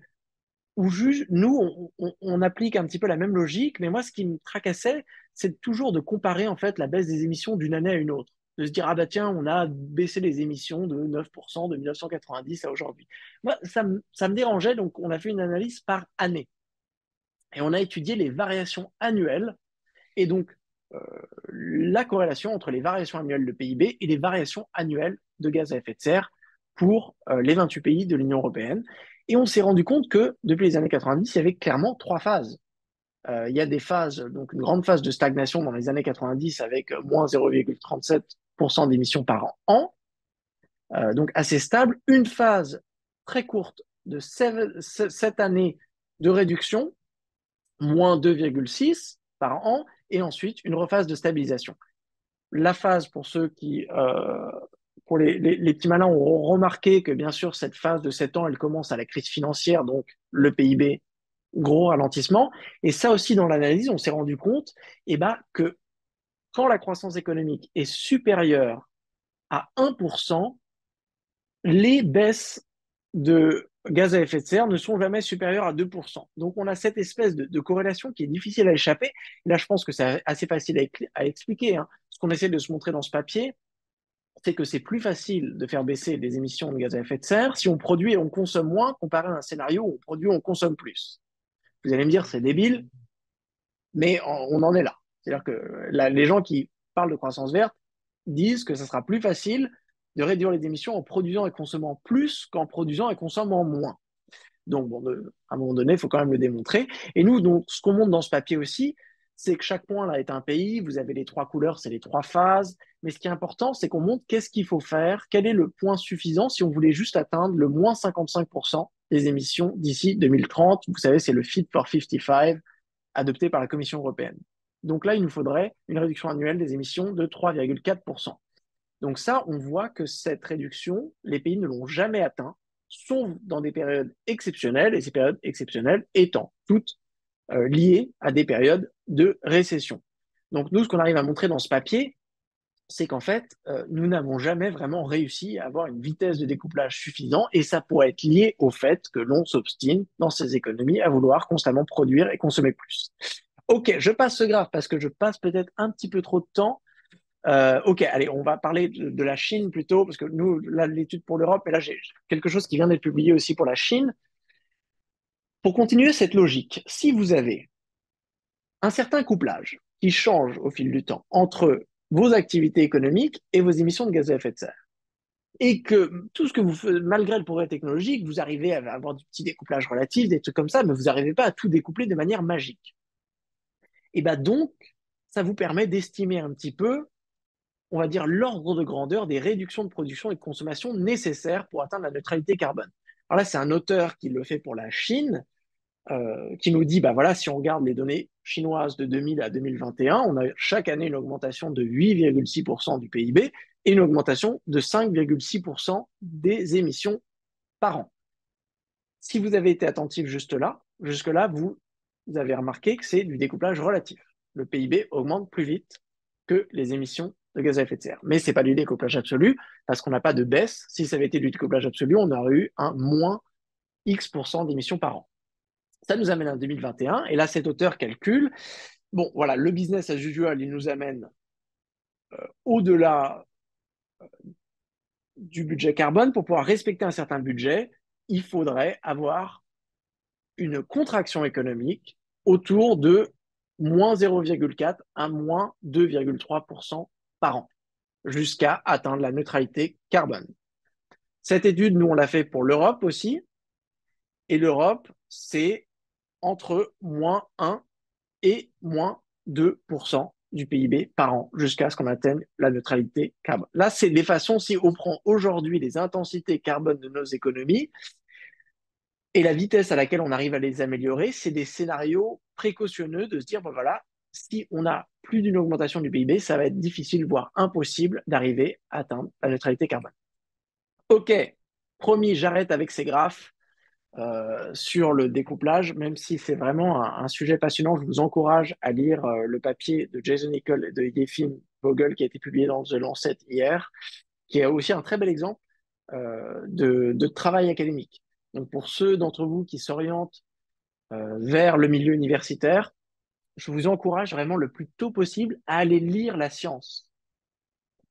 [SPEAKER 1] où nous, on applique un petit peu la même logique, mais moi, ce qui me tracassait, c'est toujours de comparer en fait la baisse des émissions d'une année à une autre. De se dire, ah bah tiens, on a baissé les émissions de 9% de 1990 à aujourd'hui. Moi, ça me dérangeait, donc on a fait une analyse par année. Et on a étudié les variations annuelles, et donc euh, la corrélation entre les variations annuelles de PIB et les variations annuelles de gaz à effet de serre pour les 28 pays de l'Union européenne. Et on s'est rendu compte que depuis les années 90, il y avait clairement trois phases. Il y a des phases, donc une grande phase de stagnation dans les années 90 avec moins 0,37% d'émissions par an, donc assez stable. Une phase très courte de 7 années de réduction, moins 2,6 par an, et ensuite une rephase de stabilisation. La phase, pour ceux qui, pour les petits malins, ont remarqué que bien sûr, cette phase de 7 ans, elle commence à la crise financière, donc le PIB, gros ralentissement. Et ça aussi, dans l'analyse, on s'est rendu compte que quand la croissance économique est supérieure à 1%, les baisses de gaz à effet de serre ne sont jamais supérieures à 2%. Donc on a cette espèce de corrélation qui est difficile à échapper. Et là, je pense que c'est assez facile à expliquer. Hein. Ce qu'on essaie de se montrer dans ce papier, c'est que c'est plus facile de faire baisser les émissions de gaz à effet de serre si on produit et on consomme moins comparé à un scénario où on produit et on consomme plus. Vous allez me dire, c'est débile, mais on en est là. C'est-à-dire que les gens qui parlent de croissance verte disent que ce sera plus facile de réduire les émissions en produisant et consommant plus qu'en produisant et consommant moins. Donc, bon, à un moment donné, il faut quand même le démontrer. Et nous, donc, ce qu'on montre dans ce papier aussi, c'est que chaque point là est un pays. Vous avez les trois couleurs, c'est les trois phases. Mais ce qui est important, c'est qu'on montre qu'est-ce qu'il faut faire, quel est le point suffisant si on voulait juste atteindre le moins 55% des émissions d'ici 2030. Vous savez, c'est le Fit for 55 adopté par la Commission européenne. Donc là, il nous faudrait une réduction annuelle des émissions de 3,4%. Donc ça, on voit que cette réduction, les pays ne l'ont jamais atteint, sauf dans des périodes exceptionnelles, et ces périodes exceptionnelles étant toutes liées à des périodes de récession. Donc nous, ce qu'on arrive à montrer dans ce papier, c'est qu'en fait, nous n'avons jamais vraiment réussi à avoir une vitesse de découplage suffisante, et ça pourrait être lié au fait que l'on s'obstine dans ces économies à vouloir constamment produire et consommer plus. Ok, je passe ce graphe parce que je passe peut-être un petit peu trop de temps. Ok, allez, on va parler de la Chine plutôt, parce que nous, là, l'étude pour l'Europe, et là, j'ai quelque chose qui vient d'être publié aussi pour la Chine. Pour continuer cette logique, si vous avez un certain couplage qui change au fil du temps entre vos activités économiques et vos émissions de gaz à effet de serre, et que tout ce que vous faites, malgré le progrès technologique, vous arrivez à avoir du petit découplage relatif, des trucs comme ça, mais vous n'arrivez pas à tout découpler de manière magique. Et bien donc, ça vous permet d'estimer un petit peu, on va dire, l'ordre de grandeur des réductions de production et de consommation nécessaires pour atteindre la neutralité carbone. Alors là, c'est un auteur qui le fait pour la Chine, qui nous dit, bah voilà, si on regarde les données chinoises de 2000 à 2021, on a chaque année une augmentation de 8,6% du PIB et une augmentation de 5,6% des émissions par an. Si vous avez été attentif jusque-là, vous avez remarqué que c'est du découplage relatif. Le PIB augmente plus vite que les émissions de gaz à effet de serre. Mais ce n'est pas du découplage absolu, parce qu'on n'a pas de baisse. Si ça avait été du découplage absolu, on aurait eu un moins X% d'émissions par an. Ça nous amène en 2021, et là, cet auteur calcule, bon, voilà, le business as usual, il nous amène au-delà du budget carbone, pour pouvoir respecter un certain budget, il faudrait avoir une contraction économique autour de moins 0,4 à moins 2,3% par an, jusqu'à atteindre la neutralité carbone. Cette étude, nous, on l'a fait pour l'Europe aussi, et l'Europe, c'est entre moins 1 et moins 2% du PIB par an, jusqu'à ce qu'on atteigne la neutralité carbone. Là, c'est des façons, si on prend aujourd'hui les intensités carbone de nos économies, et la vitesse à laquelle on arrive à les améliorer, c'est des scénarios précautionneux de se dire, bon voilà, si on a plus d'une augmentation du PIB, ça va être difficile, voire impossible d'arriver à atteindre la neutralité carbone. Ok, promis, j'arrête avec ces graphes sur le découplage, même si c'est vraiment un sujet passionnant. Je vous encourage à lire le papier de Jason Nicol et de Yefim Vogel qui a été publié dans The Lancet hier, qui est aussi un très bel exemple de travail académique. Donc pour ceux d'entre vous qui s'orientent vers le milieu universitaire, je vous encourage vraiment le plus tôt possible à aller lire la science.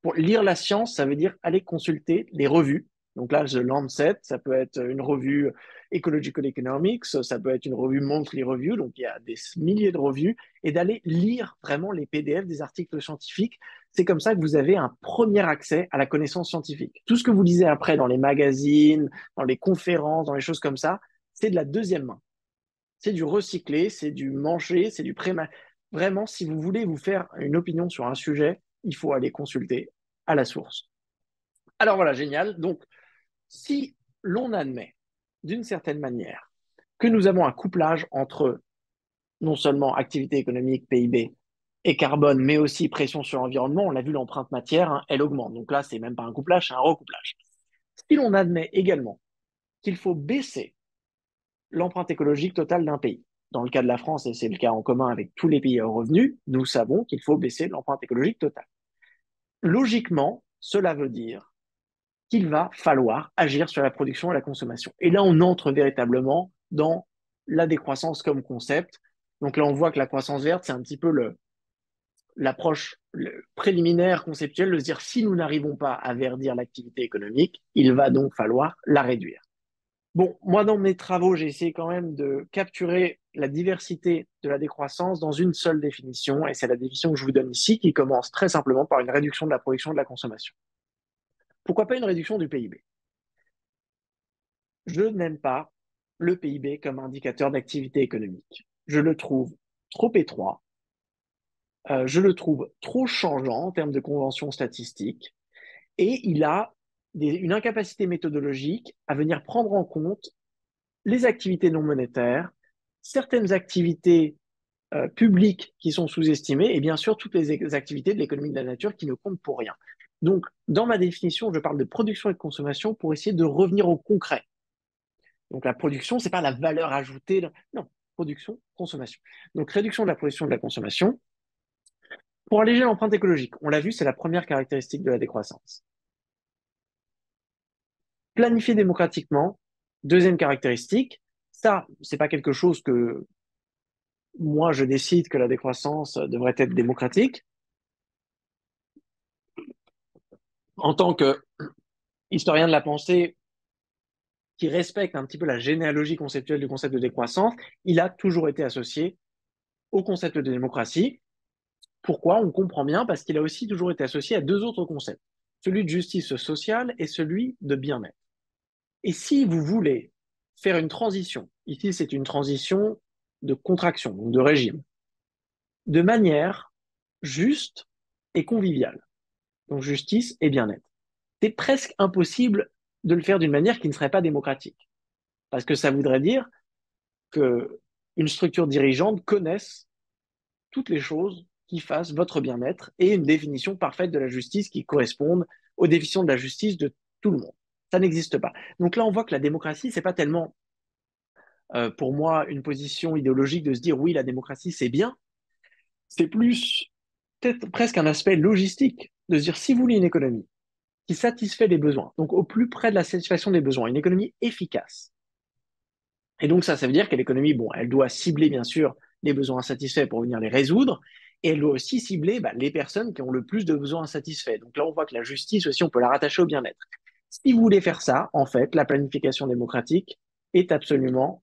[SPEAKER 1] Pour lire la science, ça veut dire aller consulter les revues. Donc là, The Lancet, ça peut être une revue Ecological Economics, ça peut être une revue Monthly Review, donc il y a des milliers de revues, et d'aller lire vraiment les PDF des articles scientifiques. C'est comme ça que vous avez un premier accès à la connaissance scientifique. Tout ce que vous lisez après dans les magazines, dans les conférences, dans les choses comme ça, c'est de la deuxième main. C'est du recyclé, c'est du manger, c'est du pré. Vraiment, si vous voulez vous faire une opinion sur un sujet, il faut aller consulter à la source. Alors voilà, génial. Donc, si l'on admet d'une certaine manière que nous avons un couplage entre non seulement activité économique, PIB et carbone, mais aussi pression sur l'environnement, on l'a vu, l'empreinte matière, hein, elle augmente. Donc là, c'est même pas un couplage, c'est un recouplage. Si l'on admet également qu'il faut baisser l'empreinte écologique totale d'un pays, dans le cas de la France, et c'est le cas en commun avec tous les pays à revenus, nous savons qu'il faut baisser l'empreinte écologique totale. Logiquement, cela veut dire qu'il va falloir agir sur la production et la consommation. Et là, on entre véritablement dans la décroissance comme concept. Donc là, on voit que la croissance verte, c'est un petit peu l'approche préliminaire conceptuelle de se dire si nous n'arrivons pas à verdir l'activité économique, il va donc falloir la réduire. Bon, moi, dans mes travaux, j'ai essayé quand même de capturer la diversité de la décroissance dans une seule définition, et c'est la définition que je vous donne ici, qui commence très simplement par une réduction de la production et de la consommation. Pourquoi pas une réduction du PIB? Je n'aime pas le PIB comme indicateur d'activité économique. Je le trouve trop étroit, je le trouve trop changeant en termes de conventions statistiques, et il a une incapacité méthodologique à venir prendre en compte les activités non monétaires, certaines activités publiques qui sont sous-estimées, et bien sûr toutes les activités de l'économie de la nature qui ne comptent pour rien. Donc, dans ma définition, je parle de production et de consommation pour essayer de revenir au concret. Donc la production, c'est pas la valeur ajoutée. Non, production, consommation. Donc réduction de la production et de la consommation. Pour alléger l'empreinte écologique, on l'a vu, c'est la première caractéristique de la décroissance. Planifier démocratiquement, deuxième caractéristique. Ça, c'est pas quelque chose que moi je décide que la décroissance devrait être démocratique. En tant que historien de la pensée qui respecte un petit peu la généalogie conceptuelle du concept de décroissance, il a toujours été associé au concept de démocratie. Pourquoi? On comprend bien parce qu'il a aussi toujours été associé à deux autres concepts, celui de justice sociale et celui de bien-être. Et si vous voulez faire une transition, ici c'est une transition de contraction, donc de régime, de manière juste et conviviale, donc justice et bien-être, c'est presque impossible de le faire d'une manière qui ne serait pas démocratique. Parce que ça voudrait dire que une structure dirigeante connaisse toutes les choses qui fassent votre bien-être et une définition parfaite de la justice qui corresponde aux définitions de la justice de tout le monde. Ça n'existe pas. Donc là, on voit que la démocratie, c'est pas tellement pour moi une position idéologique de se dire oui, la démocratie, c'est bien. C'est plus peut-être presque un aspect logistique de se dire si vous voulez une économie qui satisfait les besoins, donc au plus près de la satisfaction des besoins, une économie efficace. Et donc ça veut dire que l'économie, bon, elle doit cibler bien sûr les besoins insatisfaits pour venir les résoudre, et elle doit aussi cibler les personnes qui ont le plus de besoins insatisfaits. Donc là, on voit que la justice aussi, on peut la rattacher au bien-être. Si vous voulez faire ça, en fait, la planification démocratique est absolument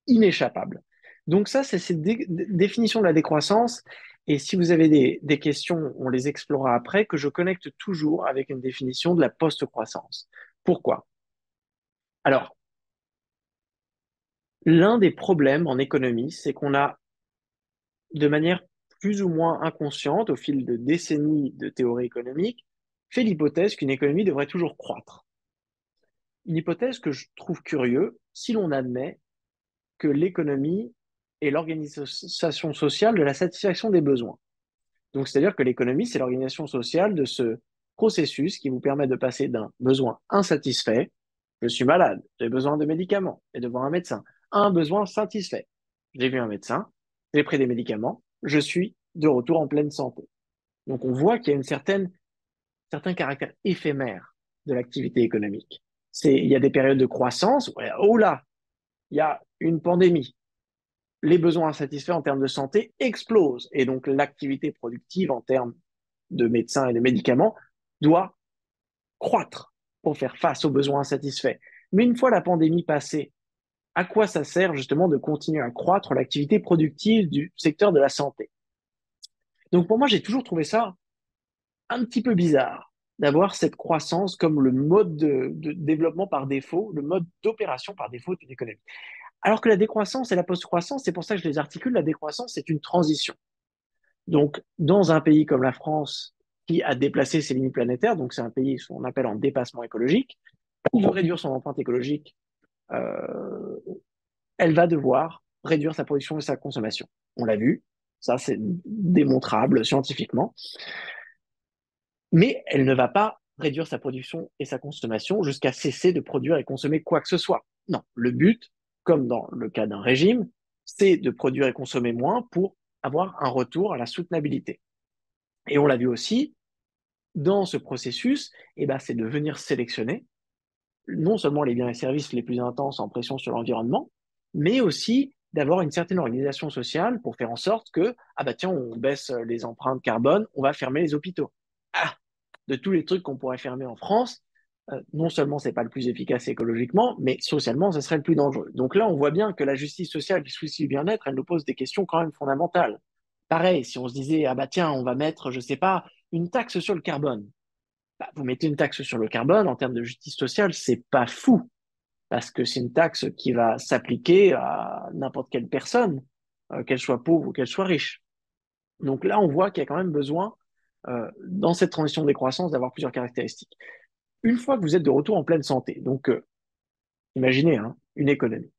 [SPEAKER 1] inéchappable. Donc ça, c'est cette définition de la décroissance. Et si vous avez des questions, on les explorera après, que je connecte toujours avec une définition de la post-croissance. Pourquoi? Alors, l'un des problèmes en économie, c'est qu'on a, de manière plus ou moins inconsciente, au fil de décennies de théorie économique, fait l'hypothèse qu'une économie devrait toujours croître. Une hypothèse que je trouve curieuse si l'on admet que l'économie est l'organisation sociale de la satisfaction des besoins. Donc, c'est-à-dire que l'économie, c'est l'organisation sociale de ce processus qui vous permet de passer d'un besoin insatisfait, je suis malade, j'ai besoin de médicaments et de voir un médecin, à un besoin satisfait. J'ai vu un médecin, j'ai pris des médicaments, je suis de retour en pleine santé. Donc, on voit qu'il y a certain caractère éphémère de l'activité économique. Il y a des périodes de croissance, oh là, il y a une pandémie, les besoins insatisfaits en termes de santé explosent. Et donc, l'activité productive en termes de médecins et de médicaments doit croître pour faire face aux besoins insatisfaits. Mais une fois la pandémie passée, à quoi ça sert justement de continuer à croître l'activité productive du secteur de la santé? Donc, pour moi, j'ai toujours trouvé ça un petit peu bizarre d'avoir cette croissance comme le mode de développement par défaut, le mode d'opération par défaut d'une économie. Alors que la décroissance et la post-croissance, c'est pour ça que je les articule, la décroissance, c'est une transition. Donc, dans un pays comme la France, qui a déplacé ses limites planétaires, donc c'est un pays qu'on appelle en dépassement écologique, pour réduire son empreinte écologique, euh, elle va devoir réduire sa production et sa consommation. On l'a vu, ça c'est démontrable scientifiquement, mais elle ne va pas réduire sa production et sa consommation jusqu'à cesser de produire et consommer quoi que ce soit. Non, le but, comme dans le cas d'un régime, c'est de produire et consommer moins pour avoir un retour à la soutenabilité. Et on l'a vu aussi, dans ce processus, c'est de venir sélectionner non seulement les biens et services les plus intenses en pression sur l'environnement, mais aussi d'avoir une certaine organisation sociale pour faire en sorte que, ah bah tiens, on baisse les empreintes carbone, on va fermer les hôpitaux. Ah, de tous les trucs qu'on pourrait fermer en France, non seulement c'est pas le plus efficace écologiquement, mais socialement, ce serait le plus dangereux. Donc là, on voit bien que la justice sociale du souci du bien-être, elle nous pose des questions quand même fondamentales. Pareil, si on se disait, ah bah tiens, on va mettre, je sais pas, une taxe sur le carbone. Bah, vous mettez une taxe sur le carbone, en termes de justice sociale, c'est pas fou, parce que c'est une taxe qui va s'appliquer à n'importe quelle personne, qu'elle soit pauvre ou qu'elle soit riche. Donc là, on voit qu'il y a quand même besoin, dans cette transition de décroissance, d'avoir plusieurs caractéristiques. Une fois que vous êtes de retour en pleine santé, donc imaginez une économie.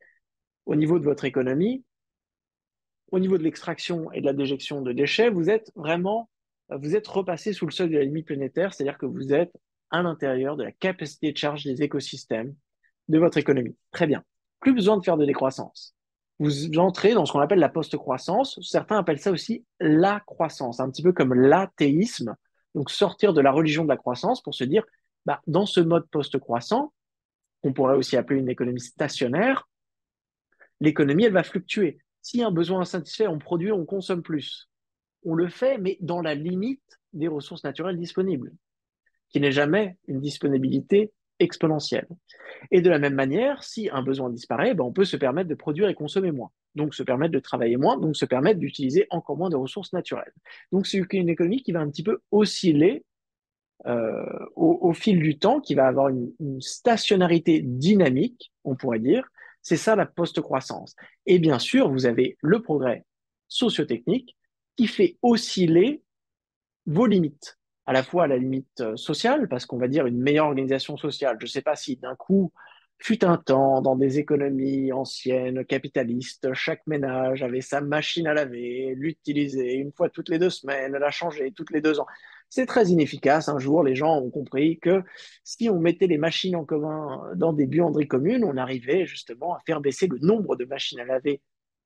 [SPEAKER 1] Au niveau de votre économie, au niveau de l'extraction et de la déjection de déchets, vous êtes repassé sous le seuil de la limite planétaire, c'est-à-dire que vous êtes à l'intérieur de la capacité de charge des écosystèmes de votre économie. Très bien. Plus besoin de faire de décroissance. Vous entrez dans ce qu'on appelle la post-croissance. Certains appellent ça aussi la croissance, un petit peu comme l'athéisme. Donc sortir de la religion de la croissance pour se dire, dans ce mode post-croissant, qu'on pourrait aussi appeler une économie stationnaire, l'économie, elle va fluctuer. Si un besoin insatisfait, on produit, on consomme plus. On le fait, mais dans la limite des ressources naturelles disponibles, qui n'est jamais une disponibilité exponentielle. Et de la même manière, si un besoin disparaît, on peut se permettre de produire et consommer moins. Donc se permettre de travailler moins, donc se permettre d'utiliser encore moins de ressources naturelles. Donc c'est une économie qui va un petit peu osciller au fil du temps, qui va avoir une stationnarité dynamique, on pourrait dire. C'est ça la post-croissance. Et bien sûr, vous avez le progrès sociotechnique qui fait osciller vos limites, à la fois la limite sociale, parce qu'on va dire une meilleure organisation sociale. Je ne sais pas si d'un coup, fut un temps, dans des économies anciennes, capitalistes, chaque ménage avait sa machine à laver, l'utilisait une fois toutes les 2 semaines, la changeait toutes les 2 ans. C'est très inefficace. Un jour, les gens ont compris que si on mettait les machines en commun dans des buanderies communes, on arrivait justement à faire baisser le nombre de machines à laver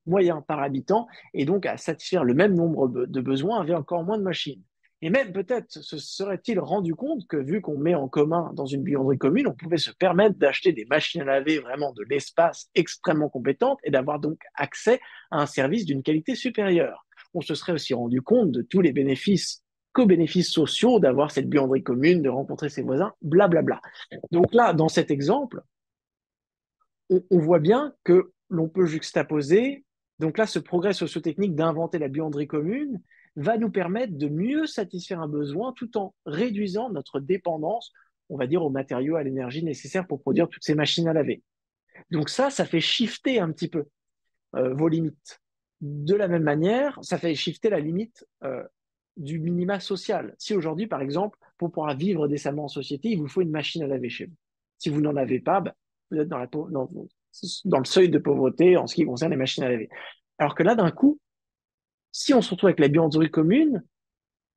[SPEAKER 1] moyen par habitant et donc à satisfaire le même nombre de besoins avec encore moins de machines. Et même peut-être se serait-il rendu compte que vu qu'on met en commun dans une buanderie commune, on pouvait se permettre d'acheter des machines à laver vraiment de l'espace extrêmement compétentes et d'avoir donc accès à un service d'une qualité supérieure. On se serait aussi rendu compte de tous les bénéfices, co-bénéfices sociaux d'avoir cette buanderie commune, de rencontrer ses voisins, blablabla. Donc là, dans cet exemple, on voit bien que l'on peut juxtaposer. Donc là, ce progrès socio-technique d'inventer la buanderie commune va nous permettre de mieux satisfaire un besoin tout en réduisant notre dépendance, on va dire, aux matériaux, à l'énergie nécessaire pour produire toutes ces machines à laver. Donc ça fait shifter un petit peu vos limites. De la même manière, ça fait shifter la limite du minima social. Si aujourd'hui, par exemple, pour pouvoir vivre décemment en société, il vous faut une machine à laver chez vous. Si vous n'en avez pas, bah, vous êtes dans le seuil de pauvreté en ce qui concerne les machines à laver. Alors que là, d'un coup, si on se retrouve avec la buanderie commune,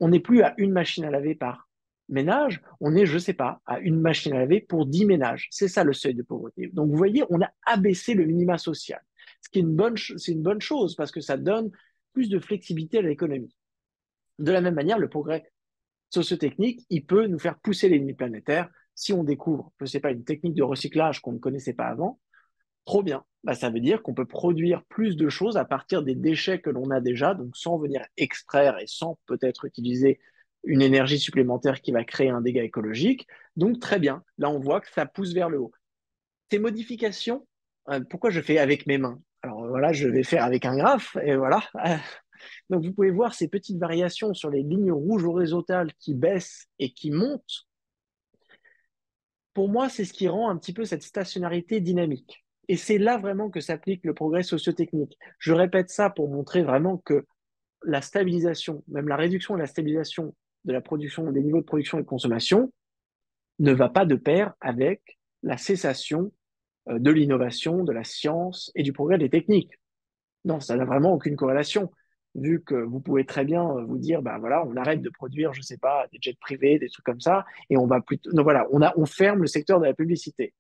[SPEAKER 1] on n'est plus à une machine à laver par ménage, on est, je sais pas, à une machine à laver pour 10 ménages. C'est ça le seuil de pauvreté. Donc vous voyez, on a abaissé le minima social. Ce qui est c'est une bonne chose parce que ça donne plus de flexibilité à l'économie. De la même manière, le progrès sociotechnique, il peut nous faire pousser les limites planétaires. Si on découvre, je ne sais pas, une technique de recyclage qu'on ne connaissait pas avant, trop bien. Bah, ça veut dire qu'on peut produire plus de choses à partir des déchets que l'on a déjà, donc sans venir extraire et sans peut-être utiliser une énergie supplémentaire qui va créer un dégât écologique. Donc très bien, là on voit que ça pousse vers le haut. Ces modifications, pourquoi je fais avec mes mains? Alors voilà, je vais faire avec un graphe, et voilà. Donc vous pouvez voir ces petites variations sur les lignes rouges horizontales qui baissent et qui montent. Pour moi, c'est ce qui rend un petit peu cette stationnarité dynamique. Et c'est là vraiment que s'applique le progrès socio-technique. Je répète ça pour montrer vraiment que la stabilisation, même la réduction et la stabilisation de la production, des niveaux de production et de consommation, ne va pas de pair avec la cessation de l'innovation, de la science et du progrès des techniques. Non, ça n'a vraiment aucune corrélation, vu que vous pouvez très bien vous dire, ben voilà, on arrête de produire, je sais pas, des jets privés, des trucs comme ça, et on va plutôt, non, voilà, on ferme le secteur de la publicité.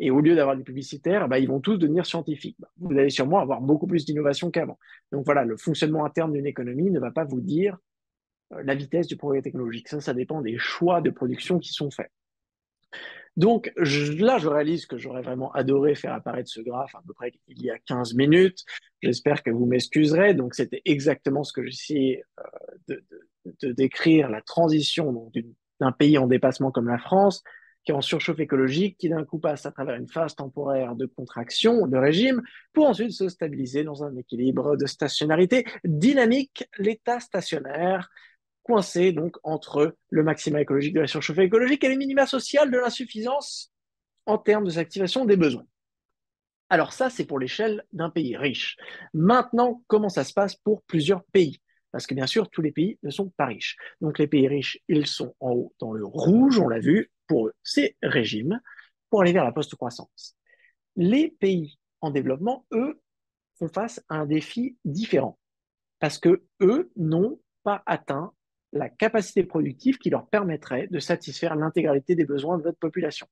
[SPEAKER 1] Et au lieu d'avoir des publicitaires, ben, ils vont tous devenir scientifiques. Ben, vous allez sûrement avoir beaucoup plus d'innovation qu'avant. Donc voilà, le fonctionnement interne d'une économie ne va pas vous dire la vitesse du progrès technologique. Ça dépend des choix de production qui sont faits. Donc là, je réalise que j'aurais vraiment adoré faire apparaître ce graphe à peu près il y a 15 minutes. J'espère que vous m'excuserez. Donc c'était exactement ce que j'essayais de décrire, la transition d'un pays en dépassement comme la France, qui est en surchauffe écologique, qui d'un coup passe à travers une phase temporaire de contraction de régime, pour ensuite se stabiliser dans un équilibre de stationnarité dynamique, l'état stationnaire, coincé donc entre le maxima écologique de la surchauffée écologique et les minima sociales de l'insuffisance en termes de activation des besoins. Alors ça, c'est pour l'échelle d'un pays riche. Maintenant, comment ça se passe pour plusieurs pays? Parce que bien sûr, tous les pays ne sont pas riches. Donc les pays riches, ils sont en haut dans le rouge, on l'a vu, pour eux, c'est régime, pour aller vers la post-croissance. Les pays en développement, eux, font face à un défi différent, parce que eux n'ont pas atteint la capacité productive qui leur permettrait de satisfaire l'intégralité des besoins de votre population.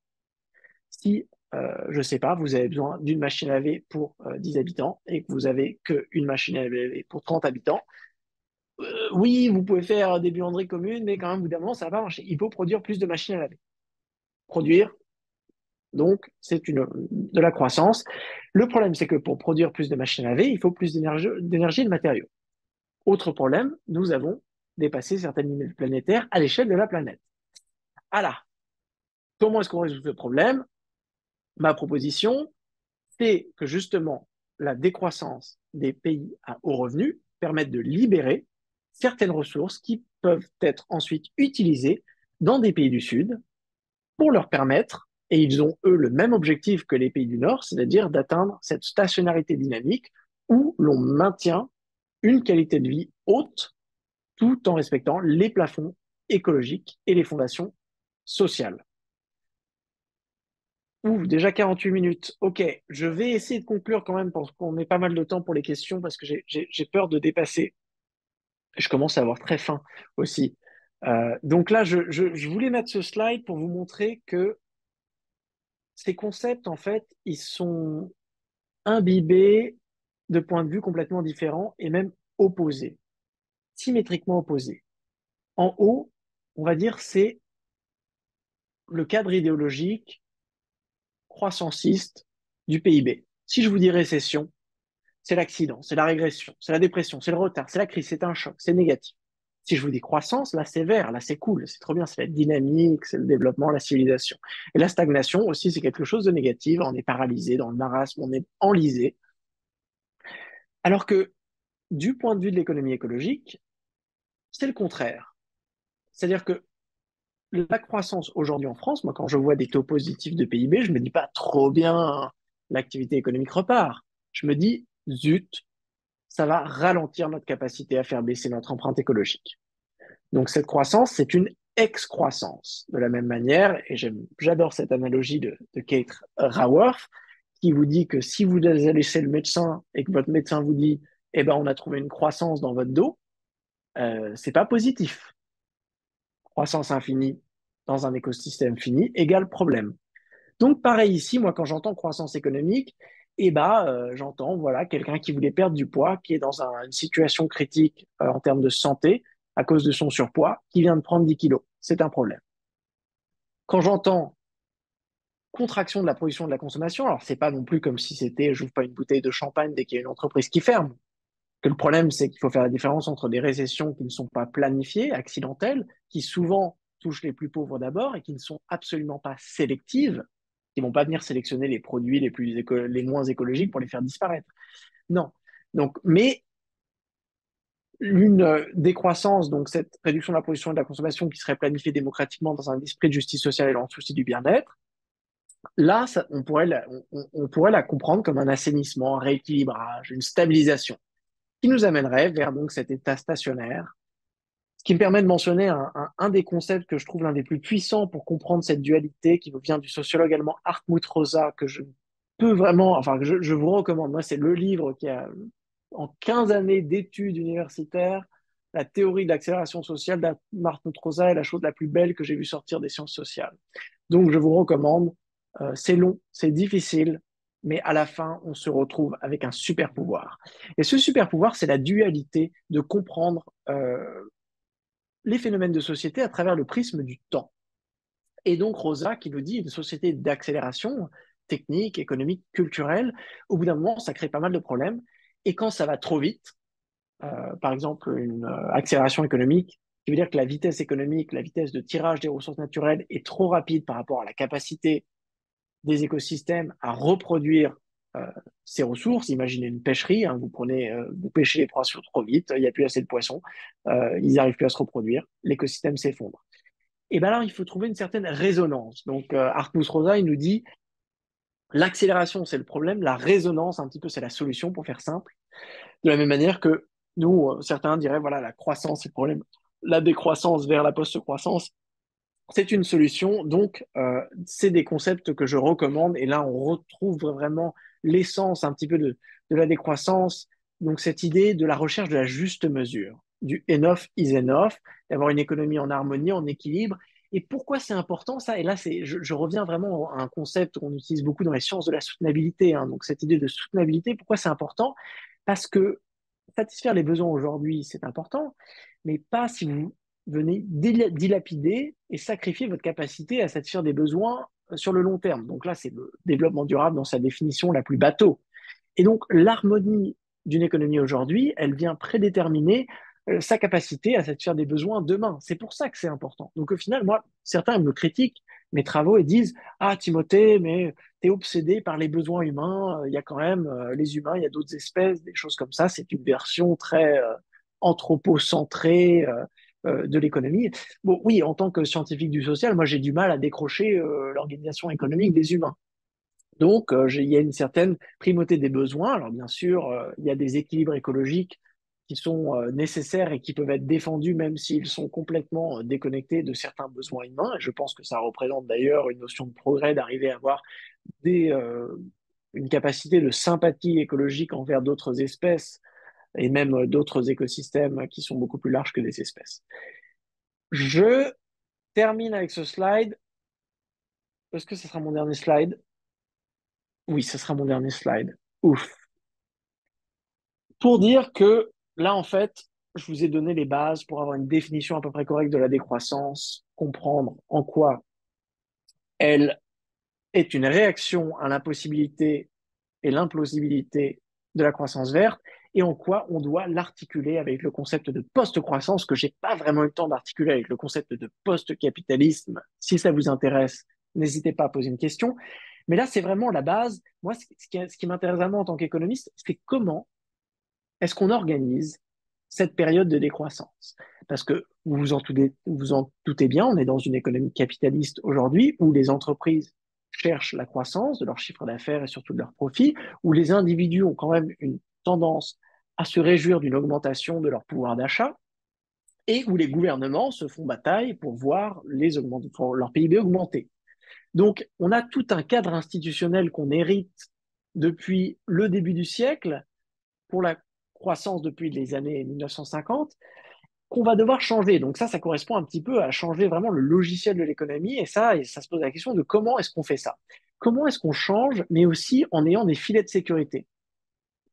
[SPEAKER 1] Si, je ne sais pas, vous avez besoin d'une machine à laver pour 10 habitants et que vous avez qu'une machine à laver pour 30 habitants, oui, vous pouvez faire des buanderies communes, mais quand même, au bout d'un moment, ça ne va pas marcher. Il faut produire plus de machines à laver. Produire, donc, c'est de la croissance. Le problème, c'est que pour produire plus de machines à laver, il faut plus d'énergie et de matériaux. Autre problème, nous avons dépassé certaines limites planétaires à l'échelle de la planète. Alors, comment est-ce qu'on résout ce problème? Ma proposition, c'est que justement, la décroissance des pays à haut revenu permette de libérer certaines ressources qui peuvent être ensuite utilisées dans des pays du Sud pour leur permettre, et ils ont eux le même objectif que les pays du Nord, c'est-à-dire d'atteindre cette stationnarité dynamique où l'on maintient une qualité de vie haute tout en respectant les plafonds écologiques et les fondations sociales. Ouh, déjà 48 minutes. Ok, je vais essayer de conclure quand même parce qu'on met pas mal de temps pour les questions parce que j'ai peur de dépasser. Je commence à avoir très faim aussi. Donc là, je voulais mettre ce slide pour vous montrer que ces concepts, en fait, ils sont imbibés de points de vue complètement différents et même opposés, symétriquement opposés. En haut, on va dire, c'est le cadre idéologique croissanciste du PIB. Si je vous dis récession, c'est l'accident, c'est la régression, c'est la dépression, c'est le retard, c'est la crise, c'est un choc, c'est négatif. Si je vous dis croissance, là c'est vert, là c'est cool, c'est trop bien, c'est la dynamique, c'est le développement, la civilisation. Et la stagnation aussi, c'est quelque chose de négatif, on est paralysé dans le marasme, on est enlisé. Alors que du point de vue de l'économie écologique, c'est le contraire. C'est-à-dire que la croissance aujourd'hui en France, moi quand je vois des taux positifs de PIB, je me dis pas trop bien, l'activité économique repart. Je me dis, zut, ça va ralentir notre capacité à faire baisser notre empreinte écologique. Donc cette croissance, c'est une excroissance. De la même manière, et j'adore cette analogie de Kate Raworth, qui vous dit que si vous allez chez le médecin et que votre médecin vous dit, eh ben, on a trouvé une croissance dans votre dos, c'est pas positif. Croissance infinie dans un écosystème fini égale problème. Donc pareil ici, moi quand j'entends croissance économique, j'entends voilà quelqu'un qui voulait perdre du poids, qui est dans une situation critique en termes de santé à cause de son surpoids, qui vient de prendre 10 kilos. C'est un problème. Quand j'entends contraction de la production et de la consommation, alors c'est pas non plus comme si c'était j'ouvre pas une bouteille de champagne dès qu'il y a une entreprise qui ferme. Que le problème, c'est qu'il faut faire la différence entre des récessions qui ne sont pas planifiées, accidentelles, qui souvent touchent les plus pauvres d'abord et qui ne sont absolument pas sélectives, qui vont pas venir sélectionner les produits les moins écologiques pour les faire disparaître. Non. Donc, mais une décroissance, donc cette réduction de la production et de la consommation qui serait planifiée démocratiquement dans un esprit de justice sociale et dans le souci du bien-être, là, on pourrait la comprendre comme un assainissement, un rééquilibrage, une stabilisation, qui nous amènerait vers donc cet état stationnaire. Ce qui me permet de mentionner un des concepts que je trouve l'un des plus puissants pour comprendre cette dualité qui vient du sociologue allemand Hartmut Rosa, que je peux vraiment, enfin, que je vous recommande. Moi, c'est le livre qui a, en 15 années d'études universitaires, la théorie de l'accélération sociale d'Hartmut Rosa est la chose la plus belle que j'ai vue sortir des sciences sociales. Donc, je vous recommande. C'est long, c'est difficile, mais à la fin, on se retrouve avec un super pouvoir. Et ce super pouvoir, c'est la dualité de comprendre les phénomènes de société à travers le prisme du temps. Et donc Rosa qui nous dit une société d'accélération technique, économique, culturelle, au bout d'un moment, ça crée pas mal de problèmes. Et quand ça va trop vite, par exemple une accélération économique, qui veut dire que la vitesse économique, la vitesse de tirage des ressources naturelles est trop rapide par rapport à la capacité des écosystèmes à reproduire euh, ces ressources. Imaginez une pêcherie, hein, vous pêchez les poissons trop vite, il n'y a plus assez de poissons, ils n'arrivent plus à se reproduire, l'écosystème s'effondre. Et bien là, il faut trouver une certaine résonance. Donc, Arcus Rosa, il nous dit, l'accélération, c'est le problème, la résonance, un petit peu, c'est la solution, pour faire simple. De la même manière que nous, certains diraient, voilà, la croissance, c'est le problème. La décroissance vers la post-croissance, c'est une solution. Donc, c'est des concepts que je recommande. Et là, on retrouve vraiment l'essence un petit peu de la décroissance. Donc, cette idée de la recherche de la juste mesure, du enough is enough, d'avoir une économie en harmonie, en équilibre. Et pourquoi c'est important ça? Et là, je reviens vraiment à un concept qu'on utilise beaucoup dans les sciences de la soutenabilité. Hein. Donc, cette idée de soutenabilité, pourquoi c'est important? Parce que satisfaire les besoins aujourd'hui, c'est important, mais pas si vous venez dilapider et sacrifier votre capacité à satisfaire des besoins sur le long terme. Donc là, c'est le développement durable dans sa définition la plus bateau. Et donc, l'harmonie d'une économie aujourd'hui, elle vient prédéterminer sa capacité à satisfaire des besoins demain. C'est pour ça que c'est important. Donc, au final, moi, certains me critiquent mes travaux et disent, ah, Timothée, mais t'es obsédé par les besoins humains. Il y a quand même les humains, il y a d'autres espèces, des choses comme ça. C'est une version très anthropocentrée de l'économie. Bon, oui, en tant que scientifique du social, moi, j'ai du mal à décrocher l'organisation économique des humains. Donc, il y a une certaine primauté des besoins. Alors, bien sûr, il y a des équilibres écologiques qui sont nécessaires et qui peuvent être défendus même s'ils sont complètement déconnectés de certains besoins humains. Et je pense que ça représente d'ailleurs une notion de progrès d'arriver à avoir des, euh, une capacité de sympathie écologique envers d'autres espèces et même d'autres écosystèmes qui sont beaucoup plus larges que des espèces. Je termine avec ce slide. Est-ce que ce sera mon dernier slide? Oui, ce sera mon dernier slide. Ouf. Pour dire que là, en fait, je vous ai donné les bases pour avoir une définition à peu près correcte de la décroissance, comprendre en quoi elle est une réaction à l'impossibilité et l'implausibilité de la croissance verte et en quoi on doit l'articuler avec le concept de post-croissance que j'ai pas vraiment eu le temps d'articuler avec le concept de post-capitalisme. Si ça vous intéresse, n'hésitez pas à poser une question. Mais là, c'est vraiment la base. Moi, ce qui m'intéresse vraiment en tant qu'économiste, c'est comment est-ce qu'on organise cette période de décroissance? Parce que vous en doutez bien, on est dans une économie capitaliste aujourd'hui où les entreprises cherchent la croissance de leur chiffre d'affaires et surtout de leurs profits, où les individus ont quand même une tendance à se réjouir d'une augmentation de leur pouvoir d'achat et où les gouvernements se font bataille pour voir pour leur PIB augmenter. Donc, on a tout un cadre institutionnel qu'on hérite depuis le début du siècle pour la croissance depuis les années 1950 qu'on va devoir changer. Donc ça correspond un petit peu à changer vraiment le logiciel de l'économie et ça se pose la question de comment est-ce qu'on fait ça? Comment est-ce qu'on change, mais aussi en ayant des filets de sécurité?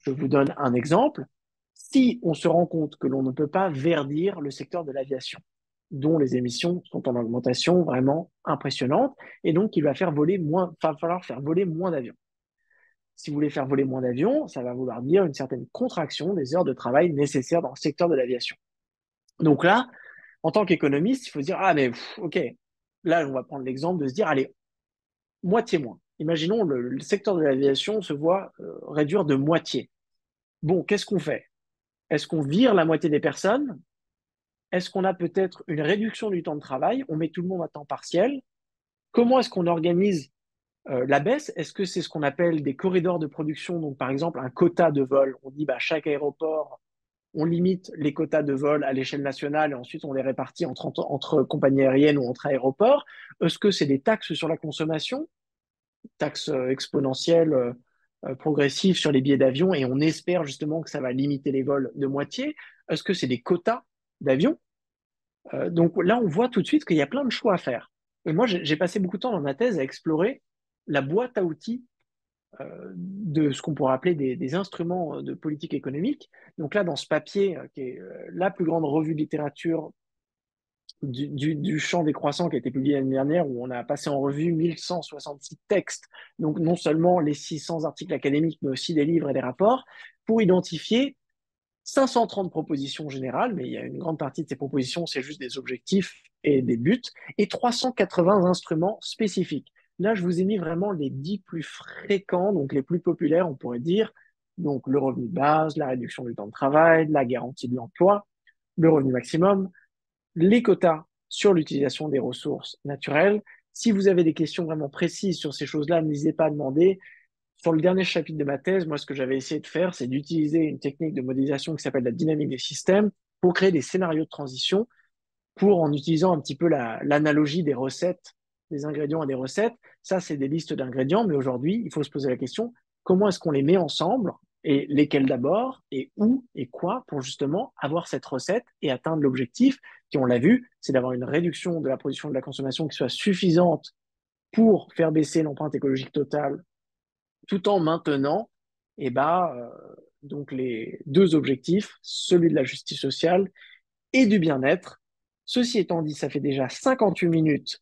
[SPEAKER 1] Je vous donne un exemple. Si on se rend compte que l'on ne peut pas verdir le secteur de l'aviation, dont les émissions sont en augmentation vraiment impressionnante, et donc il va falloir faire voler moins d'avions. Si vous voulez faire voler moins d'avions, ça va vouloir dire une certaine contraction des heures de travail nécessaires dans le secteur de l'aviation. Donc là, en tant qu'économiste, il faut se dire, ah mais ok, là on va prendre l'exemple de se dire, allez, moitié moins. Imaginons le secteur de l'aviation se voit réduire de moitié. Bon, qu'est-ce qu'on fait? Est-ce qu'on vire la moitié des personnes? Est-ce qu'on a peut-être une réduction du temps de travail? On met tout le monde à temps partiel? Comment est-ce qu'on organise la baisse? Est-ce que c'est ce qu'on appelle des corridors de production? Donc, par exemple, un quota de vol. On dit, bah, chaque aéroport, on limite les quotas de vol à l'échelle nationale et ensuite on les répartit entre compagnies aériennes ou entre aéroports. Est-ce que c'est des taxes sur la consommation, taxes exponentielles, progressives sur les billets d'avion et on espère justement que ça va limiter les vols de moitié? Est-ce que c'est des quotas d'avions? Donc là, on voit tout de suite qu'il y a plein de choix à faire. Et moi, j'ai passé beaucoup de temps dans ma thèse à explorer la boîte à outils de ce qu'on pourrait appeler des instruments de politique économique. Donc là, dans ce papier, qui est la plus grande revue de littérature du champ des croissants qui a été publié l'année dernière, où on a passé en revue 1166 textes, donc non seulement les 600 articles académiques, mais aussi des livres et des rapports, pour identifier 530 propositions générales, mais il y a une grande partie de ces propositions, c'est juste des objectifs et des buts, et 380 instruments spécifiques. Là, je vous ai mis vraiment les 10 plus fréquents, donc les plus populaires, on pourrait dire, donc le revenu de base, la réduction du temps de travail, la garantie de l'emploi, le revenu maximum, les quotas sur l'utilisation des ressources naturelles. Si vous avez des questions vraiment précises sur ces choses-là, n'hésitez pas à demander. Sur le dernier chapitre de ma thèse, moi, ce que j'avais essayé de faire, c'est d'utiliser une technique de modélisation qui s'appelle la dynamique des systèmes pour créer des scénarios de transition pour, en utilisant un petit peu l'analogie des recettes, des ingrédients à des recettes. Ça, c'est des listes d'ingrédients, mais aujourd'hui, il faut se poser la question, comment est-ce qu'on les met ensemble et lesquels d'abord et où et quoi pour justement avoir cette recette et atteindre l'objectif qui, on l'a vu, c'est d'avoir une réduction de la production et de la consommation qui soit suffisante pour faire baisser l'empreinte écologique totale tout en maintenant eh ben, donc les deux objectifs, celui de la justice sociale et du bien-être. Ceci étant dit, ça fait déjà 58 minutes.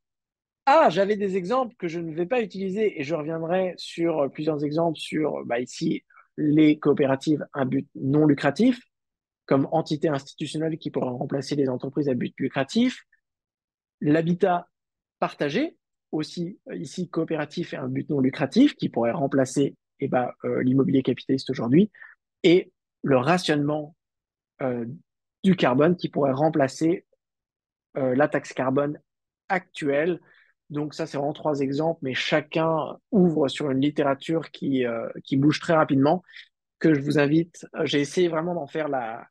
[SPEAKER 1] Ah, j'avais des exemples que je ne vais pas utiliser et je reviendrai sur plusieurs exemples sur bah, ici les coopératives à but non lucratif comme entité institutionnelle qui pourra remplacer les entreprises à but lucratif, l'habitat partagé, aussi ici coopératif et un but non lucratif qui pourrait remplacer eh ben, l'immobilier capitaliste aujourd'hui, et le rationnement euh, du carbone qui pourrait remplacer la taxe carbone actuelle. Donc ça, c'est vraiment trois exemples, mais chacun ouvre sur une littérature qui bouge très rapidement, que je vous invite. J'ai essayé vraiment d'en faire la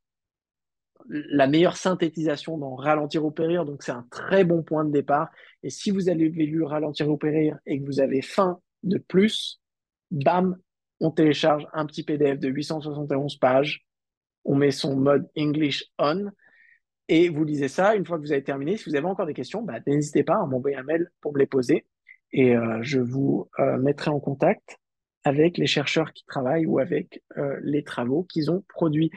[SPEAKER 1] meilleure synthétisation dans Ralentir ou Périr, donc c'est un très bon point de départ. Et si vous avez lu Ralentir ou Périr et que vous avez faim de plus, bam, on télécharge un petit PDF de 871 pages, on met son mode English on, et vous lisez ça. Une fois que vous avez terminé, si vous avez encore des questions, bah, n'hésitez pas à m'envoyer un mail pour me les poser, et je vous mettrai en contact avec les chercheurs qui travaillent ou avec les travaux qu'ils ont produits.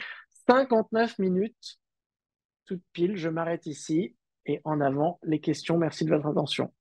[SPEAKER 1] 59 minutes toute pile, je m'arrête ici et en avant les questions. Merci de votre attention.